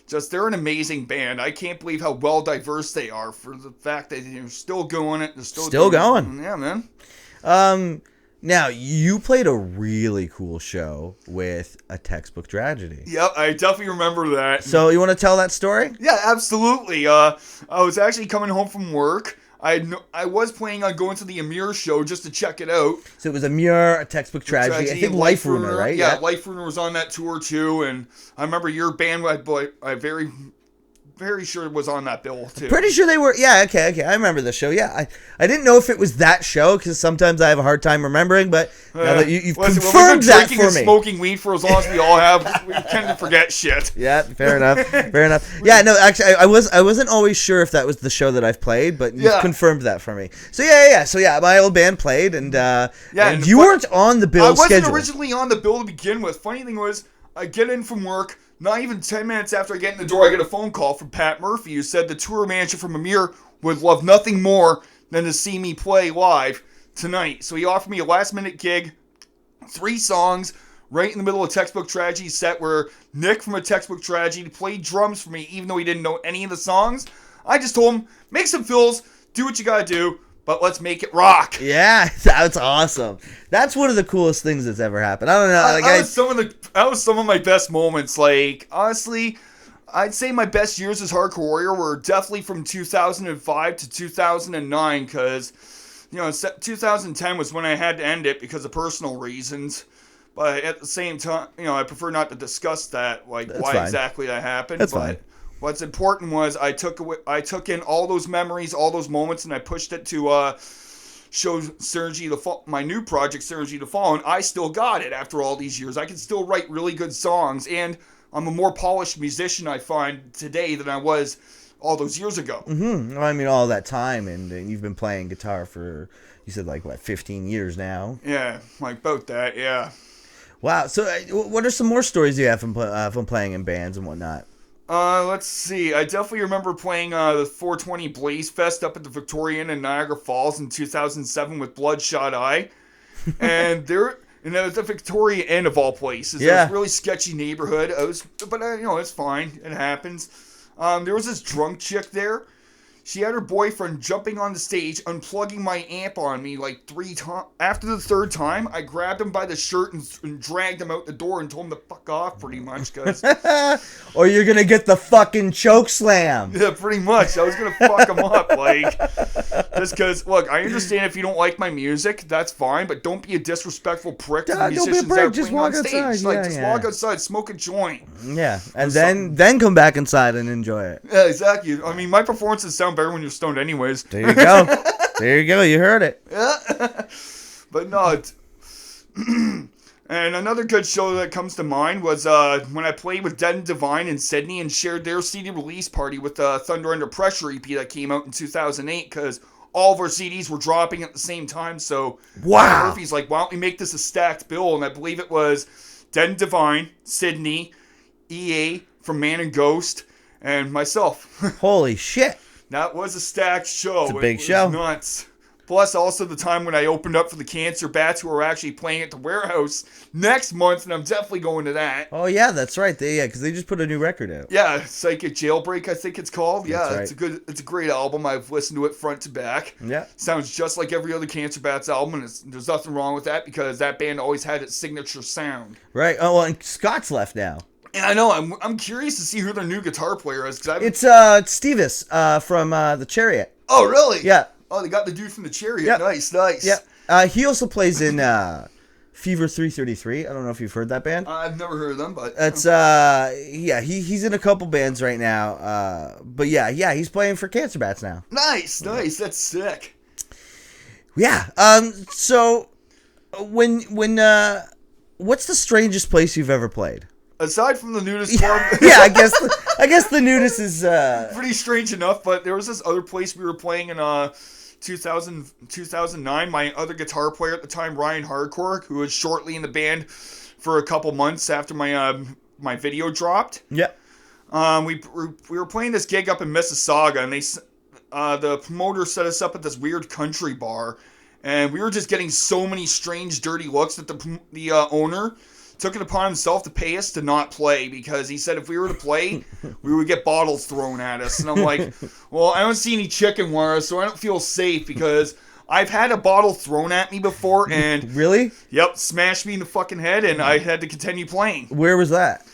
just they're an amazing band. I can't believe how well diverse they are for the fact that they're still going it. They're still going. Yeah, man. Now, you played a really cool show with A Textbook Tragedy. Yep, I definitely remember that. So you want to tell that story? Yeah, absolutely. I was actually coming home from work. I was planning on going to the Amir show just to check it out. So it was Amir, A Textbook Tragedy. I think Life Ruiner, right? Yeah, Life Ruiner was on that tour too, and I remember your band. I very sure was on that bill too. Pretty sure they were. Yeah, okay. I remember the show. Yeah, I didn't know if it was that show because sometimes I have a hard time remembering. But now that you've confirmed that for me, drinking and smoking weed for as long as we all have, we tend to forget shit. Yeah, fair enough. Fair enough. Yeah, no, actually, I wasn't always sure if that was the show that I've played, but you confirmed that for me. So yeah. So yeah, my old band played, and you weren't on the bill schedule. I wasn't originally on the bill to begin with. Funny thing was, I get in from work. Not even 10 minutes after I get in the door, I get a phone call from Pat Murphy, who said the tour manager from Amir would love nothing more than to see me play live tonight. So he offered me a last-minute gig, 3 songs, right in the middle of Textbook Tragedy set, where Nick from A Textbook Tragedy played drums for me, even though he didn't know any of the songs. I just told him, make some fills, do what you gotta do, but let's make it rock. Yeah, that's awesome. That's one of the coolest things that's ever happened. I don't know. That was some of my best moments. Like, honestly, I'd say my best years as Hardcore Warrior were definitely from 2005 to 2009, because, 2010 was when I had to end it because of personal reasons. But at the same time, I prefer not to discuss that, like that's why fine. Exactly that happened. That's fine. What's important was I took in all those memories, all those moments, and I pushed it to show Synergy my new project, Synergy to Fall, and I still got it after all these years. I can still write really good songs, and I'm a more polished musician, I find, today than I was all those years ago. Mm-hmm. Well, I mean, all that time, and you've been playing guitar for, you said, 15 years now? Yeah, like about that, yeah. Wow. So what are some more stories you have from playing in bands and whatnot? Let's see. I definitely remember playing the 420 Blaze Fest up at the Victorian in Niagara Falls in 2007 with Bloodshot Eye. And that was the Victoria Inn of all places. Yeah. It was a really sketchy neighborhood. But it's fine. It happens. There was this drunk chick there. She had her boyfriend jumping on the stage, unplugging my amp on me 3 times. After the 3rd time, I grabbed him by the shirt and dragged him out the door and told him to fuck off, pretty much. Or you're going to get the fucking choke slam. Yeah, pretty much. I was going to fuck him up. Just because, look, I understand if you don't like my music, that's fine, but don't be a disrespectful prick to the musicians that are playing on stage. Just walk outside, smoke a joint. Yeah, and then come back inside and enjoy it. Yeah, exactly. I mean, my performances sound better when you're stoned anyways. There you go. There you go. You heard it. Yeah. But no, And another good show that comes to mind was when I played with Dead and Divine in Sydney and shared their CD release party with the Thunder Under Pressure EP that came out in 2008, because all of our CDs were dropping at the same time. So Wow. Murphy's like, why don't we make this a stacked bill? And I believe it was Dead and Divine, Sydney, EA from Man and Ghost, and myself. Holy shit. That was a stacked show. It's a big It was show. Nuts. Plus, also the time when I opened up for the Cancer Bats, who are actually playing at the Warehouse next month, and I'm definitely going to that. Oh, yeah, that's right. Because they just put a new record out. Yeah, Psychic Jailbreak, I think it's called. Yeah, That's right. it's a great album. I've listened to it front to back. Yeah. Sounds just like every other Cancer Bats album, and there's nothing wrong with that because that band always had its signature sound. Right. Oh, well, and Scott's left now. And I know, I'm curious to see who their new guitar player is. It's Stevis from The Chariot. Oh, really? Yeah. Oh, they got the dude from the Chariot. Yep. Nice. Yeah. He also plays in Fever 333. I don't know if you've heard that band. I've never heard of them, but It's he's in a couple bands right now. But yeah, he's playing for Cancer Bats now. nice. That's sick. Yeah. So when what's the strangest place you've ever played? Aside from the Nudist club, Yeah, I guess the Nudist is pretty strange enough. But there was this other place we were playing in 2009. My other guitar player at the time, Ryan Hardcore, who was shortly in the band for a couple months after my video dropped. Yeah. We were playing this gig up in Mississauga, and the promoter set us up at this weird country bar, and we were just getting so many strange, dirty looks that the owner took it upon himself to pay us to not play, because he said if we were to play, we would get bottles thrown at us. And I'm like, well, I don't see any chicken wire, so I don't feel safe, because I've had a bottle thrown at me before, and Really? yep, smashed me in the fucking head, and I had to continue playing. Where was that?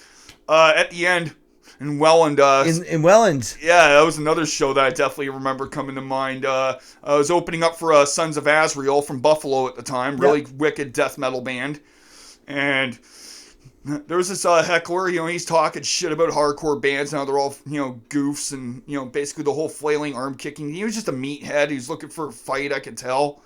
At the end, in Welland. In Welland. Yeah, that was another show that I definitely remember coming to mind. I was opening up for Sons of Azrael from Buffalo at the time. Really wicked death metal band. And there was this heckler, he's talking shit about hardcore bands, how they're all, goofs and, basically the whole flailing arm kicking. He was just a meathead. He was looking for a fight, I could tell.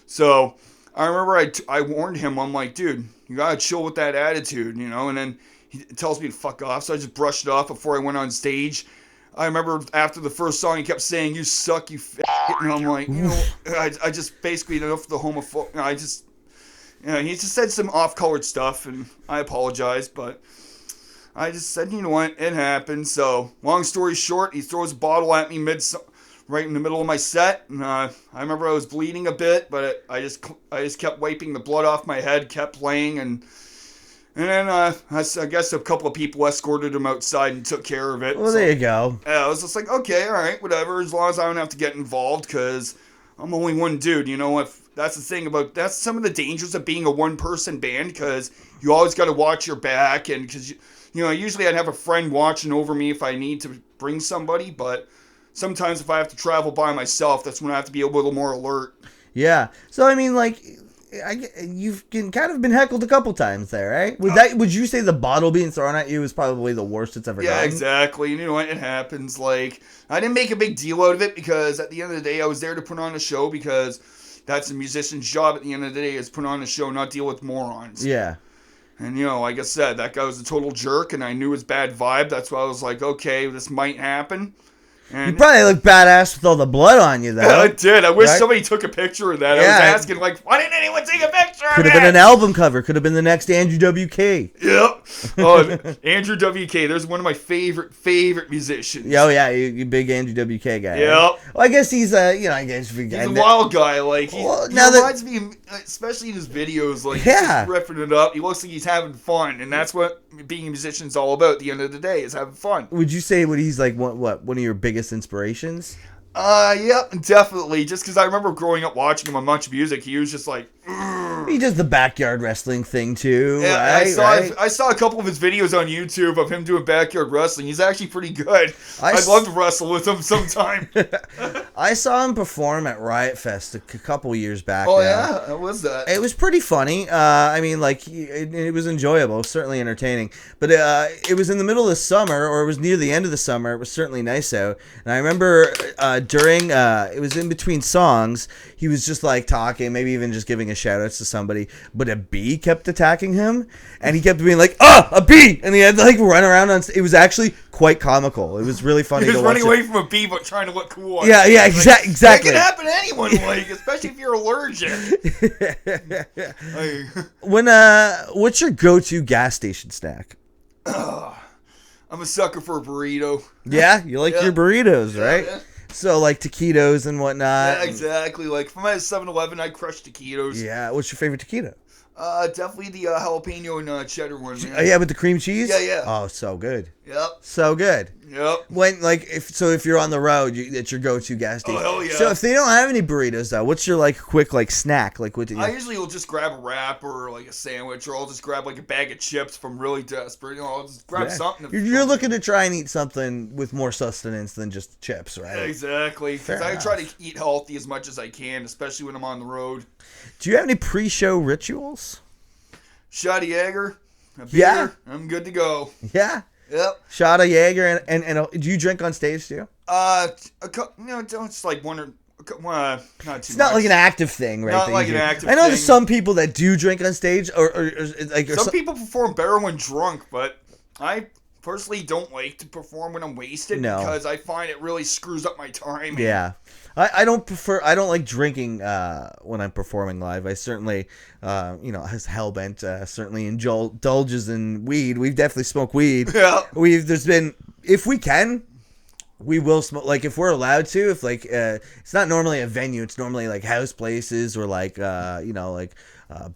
So I remember I warned him. I'm like, dude, you gotta chill with that attitude, and then he tells me to fuck off. So I just brushed it off before I went on stage. I remember after the first song, he kept saying, "You suck, you f***," and I'm like, I just basically enough the homophobe. He just said some off-colored stuff, and I apologize, but I just said, you know what, it happened. So, long story short, he throws a bottle at me right in the middle of my set, and I remember I was bleeding a bit, but I just kept wiping the blood off my head, kept playing, and then I guess a couple of people escorted him outside and took care of it. Well, there you go. I was just like, okay, all right, whatever, as long as I don't have to get involved, because I'm only one dude, if that's the thing that's some of the dangers of being a one-person band, because you always got to watch your back, and because, usually I'd have a friend watching over me if I need to bring somebody, but sometimes if I have to travel by myself, that's when I have to be a little more alert. Yeah. So, I mean, you've kind of been heckled a couple times there, right? Would you say the bottle being thrown at you is probably the worst it's ever Yeah, gotten? exactly. You know what? It happens. I didn't make a big deal out of it, because at the end of the day, I was there to put on a show, because that's a musician's job at the end of the day, is put on a show, not deal with morons. Yeah. And, like I said, that guy was a total jerk, and I knew his bad vibe. That's why I was like, okay, this might happen. And You probably look badass with all the blood on you, though. I did. I wish Right? somebody took a picture of that. Yeah. I was asking, why didn't anyone take a picture of Could have that? been an album cover. Could have been the next Andrew WK. Yep. Oh, Andrew WK. There's one of my favorite musicians. Oh, yeah, you big Andrew WK guy. Yep. Right? Well, I guess he's He's a wild guy. He reminds me, especially in his videos, he's just ripping it up. He looks like he's having fun, and that's what being a musician is all about at the end of the day, is having fun. Would you say he's one of your biggest inspirations? Yep, definitely. Just because I remember growing up watching him on Much Music, he was just like, He does the backyard wrestling thing too. yeah, Right? I saw a couple of his videos on YouTube of him doing backyard wrestling. He's actually pretty good. I'd love to wrestle with him sometime. I saw him perform at Riot Fest a couple years back. Oh, now. yeah? How was that? It was pretty funny. It was enjoyable, certainly entertaining. But it was in the middle of the summer, or it was near the end of the summer. It was certainly nice out. And I remember it was in between songs, he was just talking, maybe even just giving a shout out to somebody, but a bee kept attacking him, and he kept being like, "Ah, a bee!" And he had to like run around on. It was actually quite comical. It was really funny. He was to watch running away from a bee, but trying to look cool. Yeah, Like, exactly. That can happen to anyone, like, especially if you're allergic. What's your go-to gas station snack? I'm a sucker for a burrito. Yeah, you like your burritos, right? Yeah. So like taquitos and whatnot. Yeah, exactly. Like if I'm at 7-Eleven, I crush taquitos. Yeah, what's your favorite taquito? Definitely the jalapeno and cheddar one, man. Oh, yeah, with the cream cheese? Yeah. Oh, so good. Yep. So good. Yep. When if you're on the road, it's your go-to gas station. Oh, hell yeah. So if they don't have any burritos though, what's your like quick like snack? Like what do you I usually will just grab a wrap or like a sandwich, or I'll just grab like a bag of chips if I'm really desperate. You know, I'll just grab something. You're looking to try and eat something with more sustenance than just chips, right? Exactly. Because I enough. try to eat healthy as much as I can, especially when I'm on the road. Do you have any pre-show rituals? Shot of Jaeger. A beer, Yeah. I'm good to go. Yeah. Yep. Shot of Jaeger and do you drink on stage too? It's like one or not too much. It's not like an active thing, right? Not that like you an do. active I know thing. there's some people that do drink on stage, or like Some people perform better when drunk, but I personally don't like to perform when I'm wasted because I find it really screws up my time. Yeah. I don't like drinking when I'm performing live. I certainly, as Hellbent certainly indulges in weed. We've definitely smoked weed. Yeah. If we can, we will smoke, like if we're allowed to, if like, it's not normally a venue. It's normally like house places or like,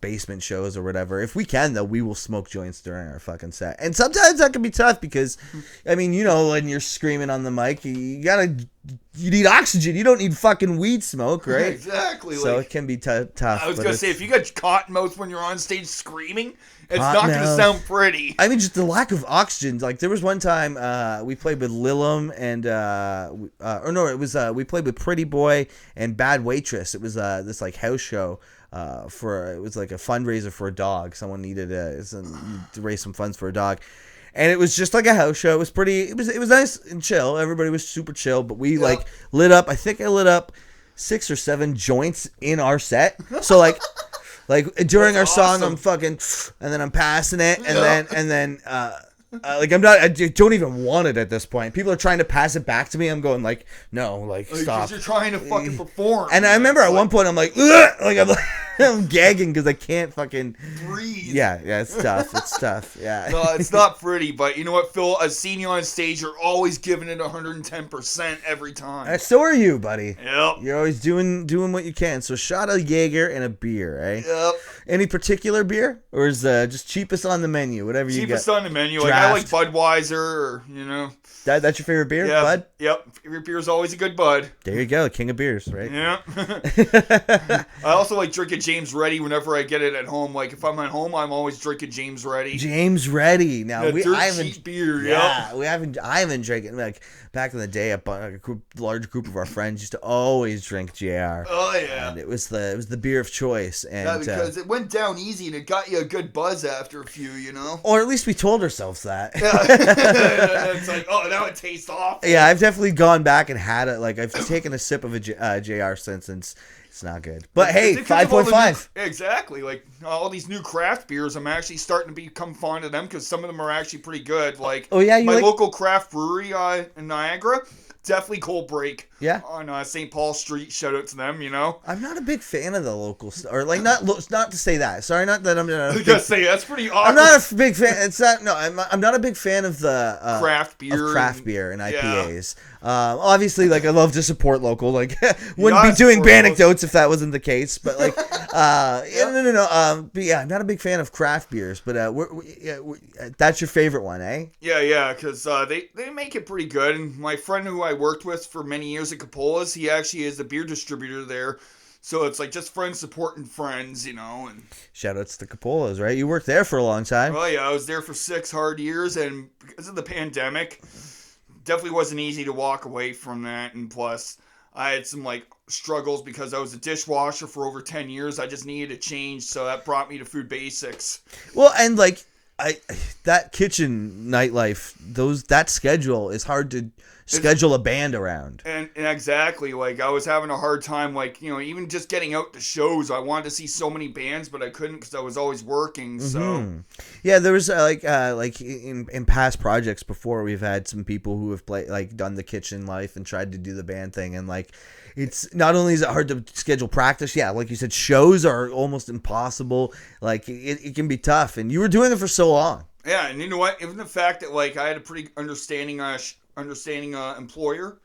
basement shows or whatever. If we can though, we will smoke joints during our fucking set. And sometimes that can be tough because, I mean, when you're screaming on the mic, you need oxygen. You don't need fucking weed smoke, right? Exactly. So it can be tough. I was going to say, if you got cotton mouth when you're on stage screaming, it's not going to sound pretty. I mean, just the lack of oxygen. Like, there was one time we played with Lilum and, we played with Pretty Boy and Bad Waitress. It was this, like, house show. It was like a fundraiser for a dog. Someone needed to raise some funds for a dog. And it was just like a house show. It was nice and chill. Everybody was super chill, but we like lit up. I think I lit up 6 or 7 joints in our set. So like during our song, I'm fucking, and then I'm passing it, and then I don't even want it at this point. People are trying to pass it back to me. I'm going like, no, like stop. Because you're trying to fucking perform. And I remember at one point I'm like, ugh! I'm gagging because I can't fucking breathe. Yeah, it's tough. It's tough. Yeah. No, it's not pretty, but you know what, Phil? I've seen you on stage. You're always giving it 110% every time. So are you, buddy. Yep. You're always doing what you can. So shot of Jaeger and a beer, eh? Yep. Any particular beer, or is just cheapest on the menu, whatever you get? Cheapest on the menu. Like I like Budweiser, or That's your favorite beer, yeah, Bud? Yep. Favorite beer is always a good Bud. There you go, king of beers, right? Yeah. I also like drinking James Reddy whenever I get it at home. Like if I'm at home, I'm always drinking James Reddy. James Reddy. Now I haven't beer. Yeah, I haven't drinking like back in the day. A large group of our friends used to always drink JR. Oh yeah. And it was the beer of choice. And yeah, because it went down easy and it got you a good buzz after a few, Or at least we told ourselves that. Yeah. It's like, oh, now it tastes awful. Yeah, I've definitely gone back and had it. Like I've taken a sip of a JR since, and it's not good. But hey, 5.5. Exactly. Like all these new craft beers, I'm actually starting to become fond of them because some of them are actually pretty good. Like my local craft brewery in Niagara. Definitely Cold Break. Yeah. On St. Paul Street. Shout out to them, I'm not a big fan of the local or like not to say that. Sorry, not that I'm not. I was gonna say that's pretty awkward. I'm not a big fan. It's not. No, I'm not a big fan of the craft beer and IPAs. Obviously, like I love to support local. Like wouldn't be doing Bannocktotes if that wasn't the case. But like, no. But yeah, I'm not a big fan of craft beers. But that's your favorite one, eh? Yeah. Because they make it pretty good. And my friend who I worked with for many years at Capola's, he actually is a beer distributor there. So it's like just friends supporting friends, and shout outs to Capola's, right? You worked there for a long time. Oh yeah, I was there for 6 hard years, and because of the pandemic, definitely wasn't easy to walk away from that. And plus, I had some like struggles because I was a dishwasher for over 10 years. I just needed a change, so that brought me to Food Basics. Well, and like that kitchen nightlife, that schedule is hard to schedule a band around. And exactly, like I was having a hard time, like, you know, even just getting out to shows. I wanted to see so many bands, but I couldn't because I was always working. So yeah, there was like in past projects before, we've had some people who have done the kitchen life and tried to do the band thing, and like it's not only is it hard to schedule practice, yeah, like you said, shows are almost impossible. Like it can be tough, and you were doing it for so long. Yeah, and you know what? Even the fact that like I had a pretty understanding employer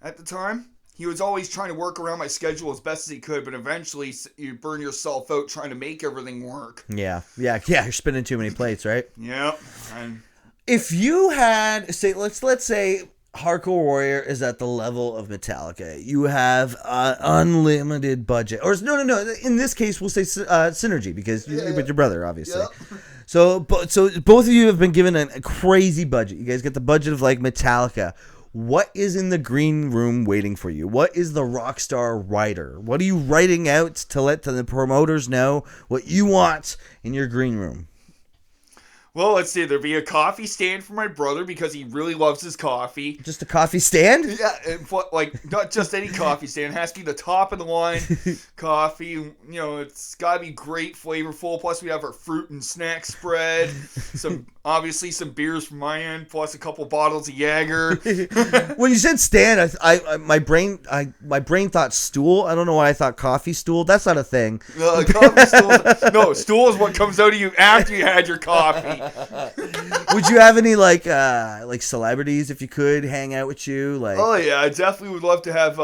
at the time, he was always trying to work around my schedule as best as he could. But eventually, you burn yourself out trying to make everything work. Yeah. You're spinning too many plates, right? Yep. And if you had let's say Hardcore Warrior is at the level of Metallica. You have unlimited budget, or no. In this case, we'll say synergy because you're with your brother, obviously. Yep. So both of you have been given a crazy budget. You guys get the budget of like Metallica. What is in the green room waiting for you? What is the Rockstar writer? What are you writing out to let the promoters know what you want in your green room? Well, let's see. There'd be a coffee stand for my brother because he really loves his coffee. Just a coffee stand? Yeah, and like not just any coffee stand. It has to be the top of the line coffee. You know, it's got to be great, flavorful. Plus, we have our fruit and snack spread. Obviously some beers from my end. Plus a couple bottles of Jaeger. When you said stand, my brain thought stool. I don't know why I thought coffee stool. That's not a thing. Coffee stool. No, stool is what comes out of you after you had your coffee. Would you have any like celebrities if you could hang out with you? Like, oh yeah, I definitely would love to have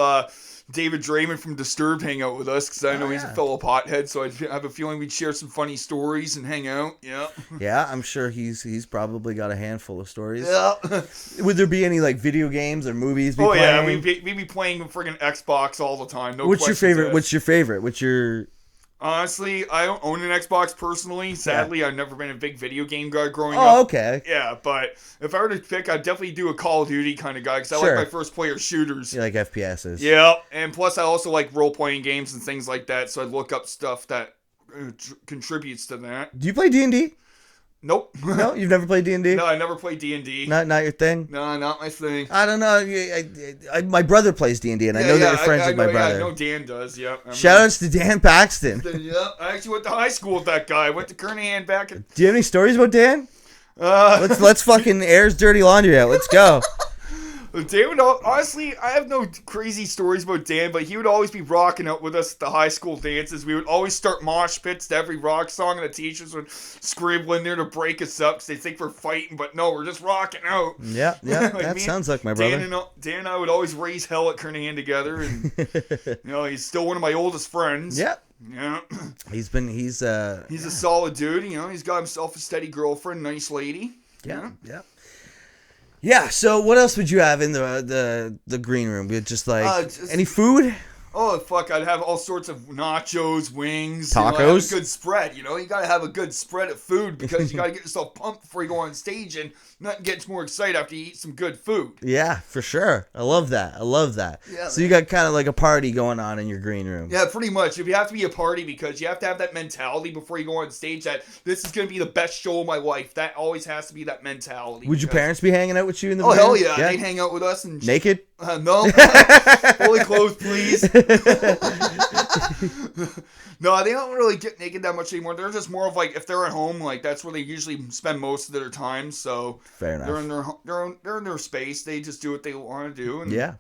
David Draymond from Disturbed hang out with us because I know he's a fellow pothead, so I have a feeling we'd share some funny stories and hang out. Yeah. Yeah, I'm sure he's probably got a handful of stories. Yeah. Would there be any like video games or movies? Yeah, we'd be playing friggin' Xbox all the time. No. What's your favorite? What's your Honestly, I don't own an Xbox personally. Sadly, I've never been a big video game guy growing up. Oh, okay. Yeah, but if I were to pick, I'd definitely do a Call of Duty kind of guy because I like my first player shooters. You like FPSs. Yeah, and plus I also like role-playing games and things like that, so I'd look up stuff that contributes to that. Do you play D&D? Nope. No, you've never played D&D? No, I never played D&D. Not your thing? No, not my thing. I don't know. My brother plays D&D, and I know that you're friends with my brother. Yeah, I know Dan does, yeah. Shout-outs to Dan Paxton. Yeah, I actually went to high school with that guy. I went to Kernahan back in... Do you have any stories about Dan? Let's fucking air his dirty laundry out. Let's go. Dan would, honestly, I have no crazy stories about Dan, but he would always be rocking out with us at the high school dances. We would always start mosh pits to every rock song, and the teachers would scramble in there to break us up because they think we're fighting, but no, we're just rocking out. Yeah, like that sounds like my brother. Dan and I would always raise hell at Kernahan together, and he's still one of my oldest friends. Yeah. Yeah. He's a solid dude. He's got himself a steady girlfriend, nice lady. Yeah. Yeah, so what else would you have in the green room? Just any food? Oh, fuck, I'd have all sorts of nachos, wings. Tacos? A good spread, you gotta have a good spread of food because you gotta get yourself pumped before you go on stage, and nothing gets more excited after you eat some good food. Yeah, for sure. I love that. Yeah, so you got kind of like a party going on in your green room. Yeah, pretty much. If you have to be a party because you have to have that mentality before you go on stage that this is gonna be the best show of my life. That always has to be that mentality. Would your parents be hanging out with you in the room? Oh, hell yeah. They'd hang out with us. And naked? No. Fully clothed, please. No, they don't really get naked that much anymore. They're just more of like, if they're at home, like that's where they usually spend most of their time. So fair enough. They're in their space. They just do what they want to do. And, yeah.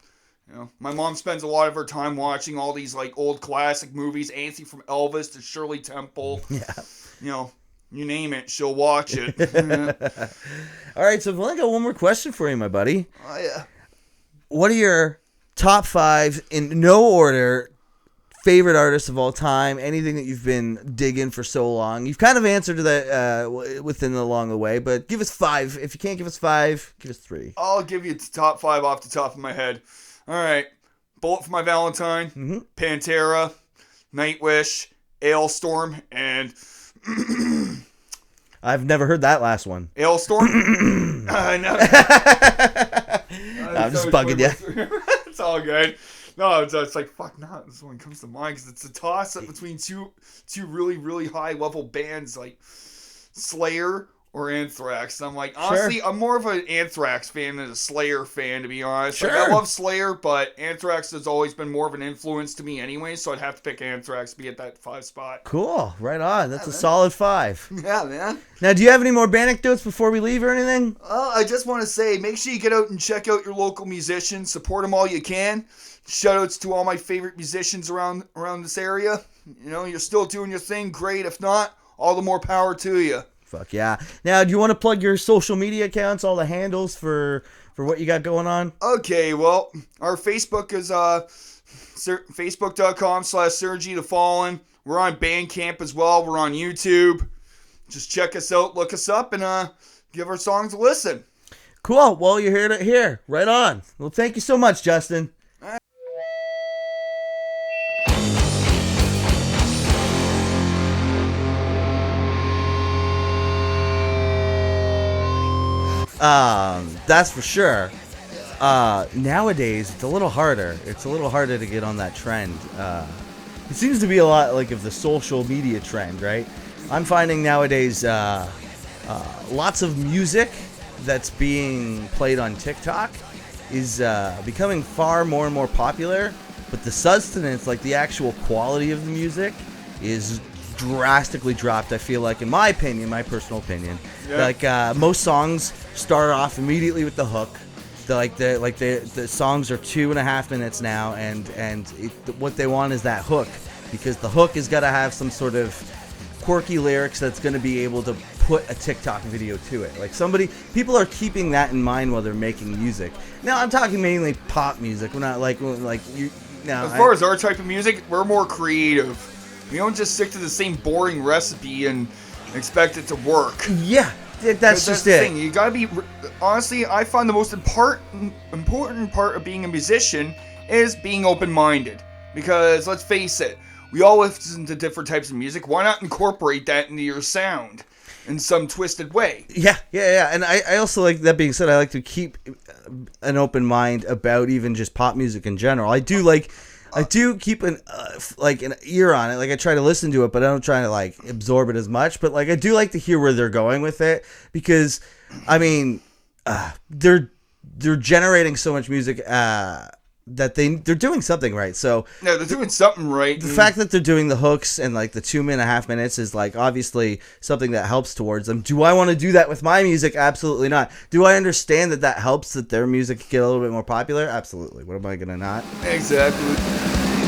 My mom spends a lot of her time watching all these like old classic movies, anything from Elvis to Shirley Temple. Yeah. You name it, she'll watch it. All right, so I've only got one more question for you, my buddy. Oh yeah. What are your top 5 in no order favorite artists of all time? Anything that you've been digging for so long? You've kind of answered that along the way, but give us 5. If you can't give us 5, give us 3. I'll give you the top 5 off the top of my head. All right, Bullet for My Valentine, Pantera, Nightwish, Ailstorm, and I've never heard that last one. Ailstorm. I'm just bugging you. It's all good. No, it's like, fuck, no, this one comes to mind because it's a toss-up between two really, really high-level bands like Slayer or Anthrax. And I'm like, honestly, I'm more of an Anthrax fan than a Slayer fan, to be honest. Like, I love Slayer, but Anthrax has always been more of an influence to me anyway, so I'd have to pick Anthrax to be at that 5 spot. Cool. Right on. That's a solid 5. Yeah, man. Now, do you have any more anecdotes before we leave or anything? I just want to say, make sure you get out and check out your local musicians. Support them all you can. Shoutouts to all my favorite musicians around this area. You know, you're still doing your thing. Great. If not, all the more power to you. Fuck yeah. Now, do you want to plug your social media accounts, all the handles for what you got going on? Okay, well, our Facebook is facebook.com/Sergi the Fallen. We're on Bandcamp as well. We're on YouTube. Just check us out, look us up, and give our songs a listen. Cool. Well, you heard it here. Right on. Well, thank you so much, Justin. That's for sure. Nowadays, it's a little harder. It's a little harder to get on that trend. It seems to be a lot like of the social media trend, right? I'm finding nowadays lots of music that's being played on TikTok is becoming far more and more popular, but the sustenance, like the actual quality of the music, is drastically dropped. I feel like, in my opinion, my personal opinion, like most songs start off immediately with the hook. The songs are 2.5 minutes now, and what they want is that hook, because the hook has got to have some sort of quirky lyrics that's going to be able to put a TikTok video to it. Like people are keeping that in mind while they're making music. Now I'm talking mainly pop music. We're not like you. Now, as far as our type of music, we're more creative. We don't just stick to the same boring recipe and expect it to work. Yeah, that's just the it. Thing. You gotta be, honestly, I find the most important part of being a musician is being open-minded. Because, let's face it, we all listen to different types of music. Why not incorporate that into your sound in some twisted way? Yeah. And I also, like, that being said, I like to keep an open mind about even just pop music in general. I do keep an ear on it. Like, I try to listen to it, but I don't try to like absorb it as much. But like, I do like to hear where they're going with it, because, I mean, they're generating so much music that they're doing something right. So no, they're doing something right. The fact that they're doing the hooks and like the 2.5 minutes is like obviously something that helps towards them. Do I want to do that with my music? Absolutely not. Do I understand that helps that their music get a little bit more popular? Absolutely. What am I gonna not? Exactly.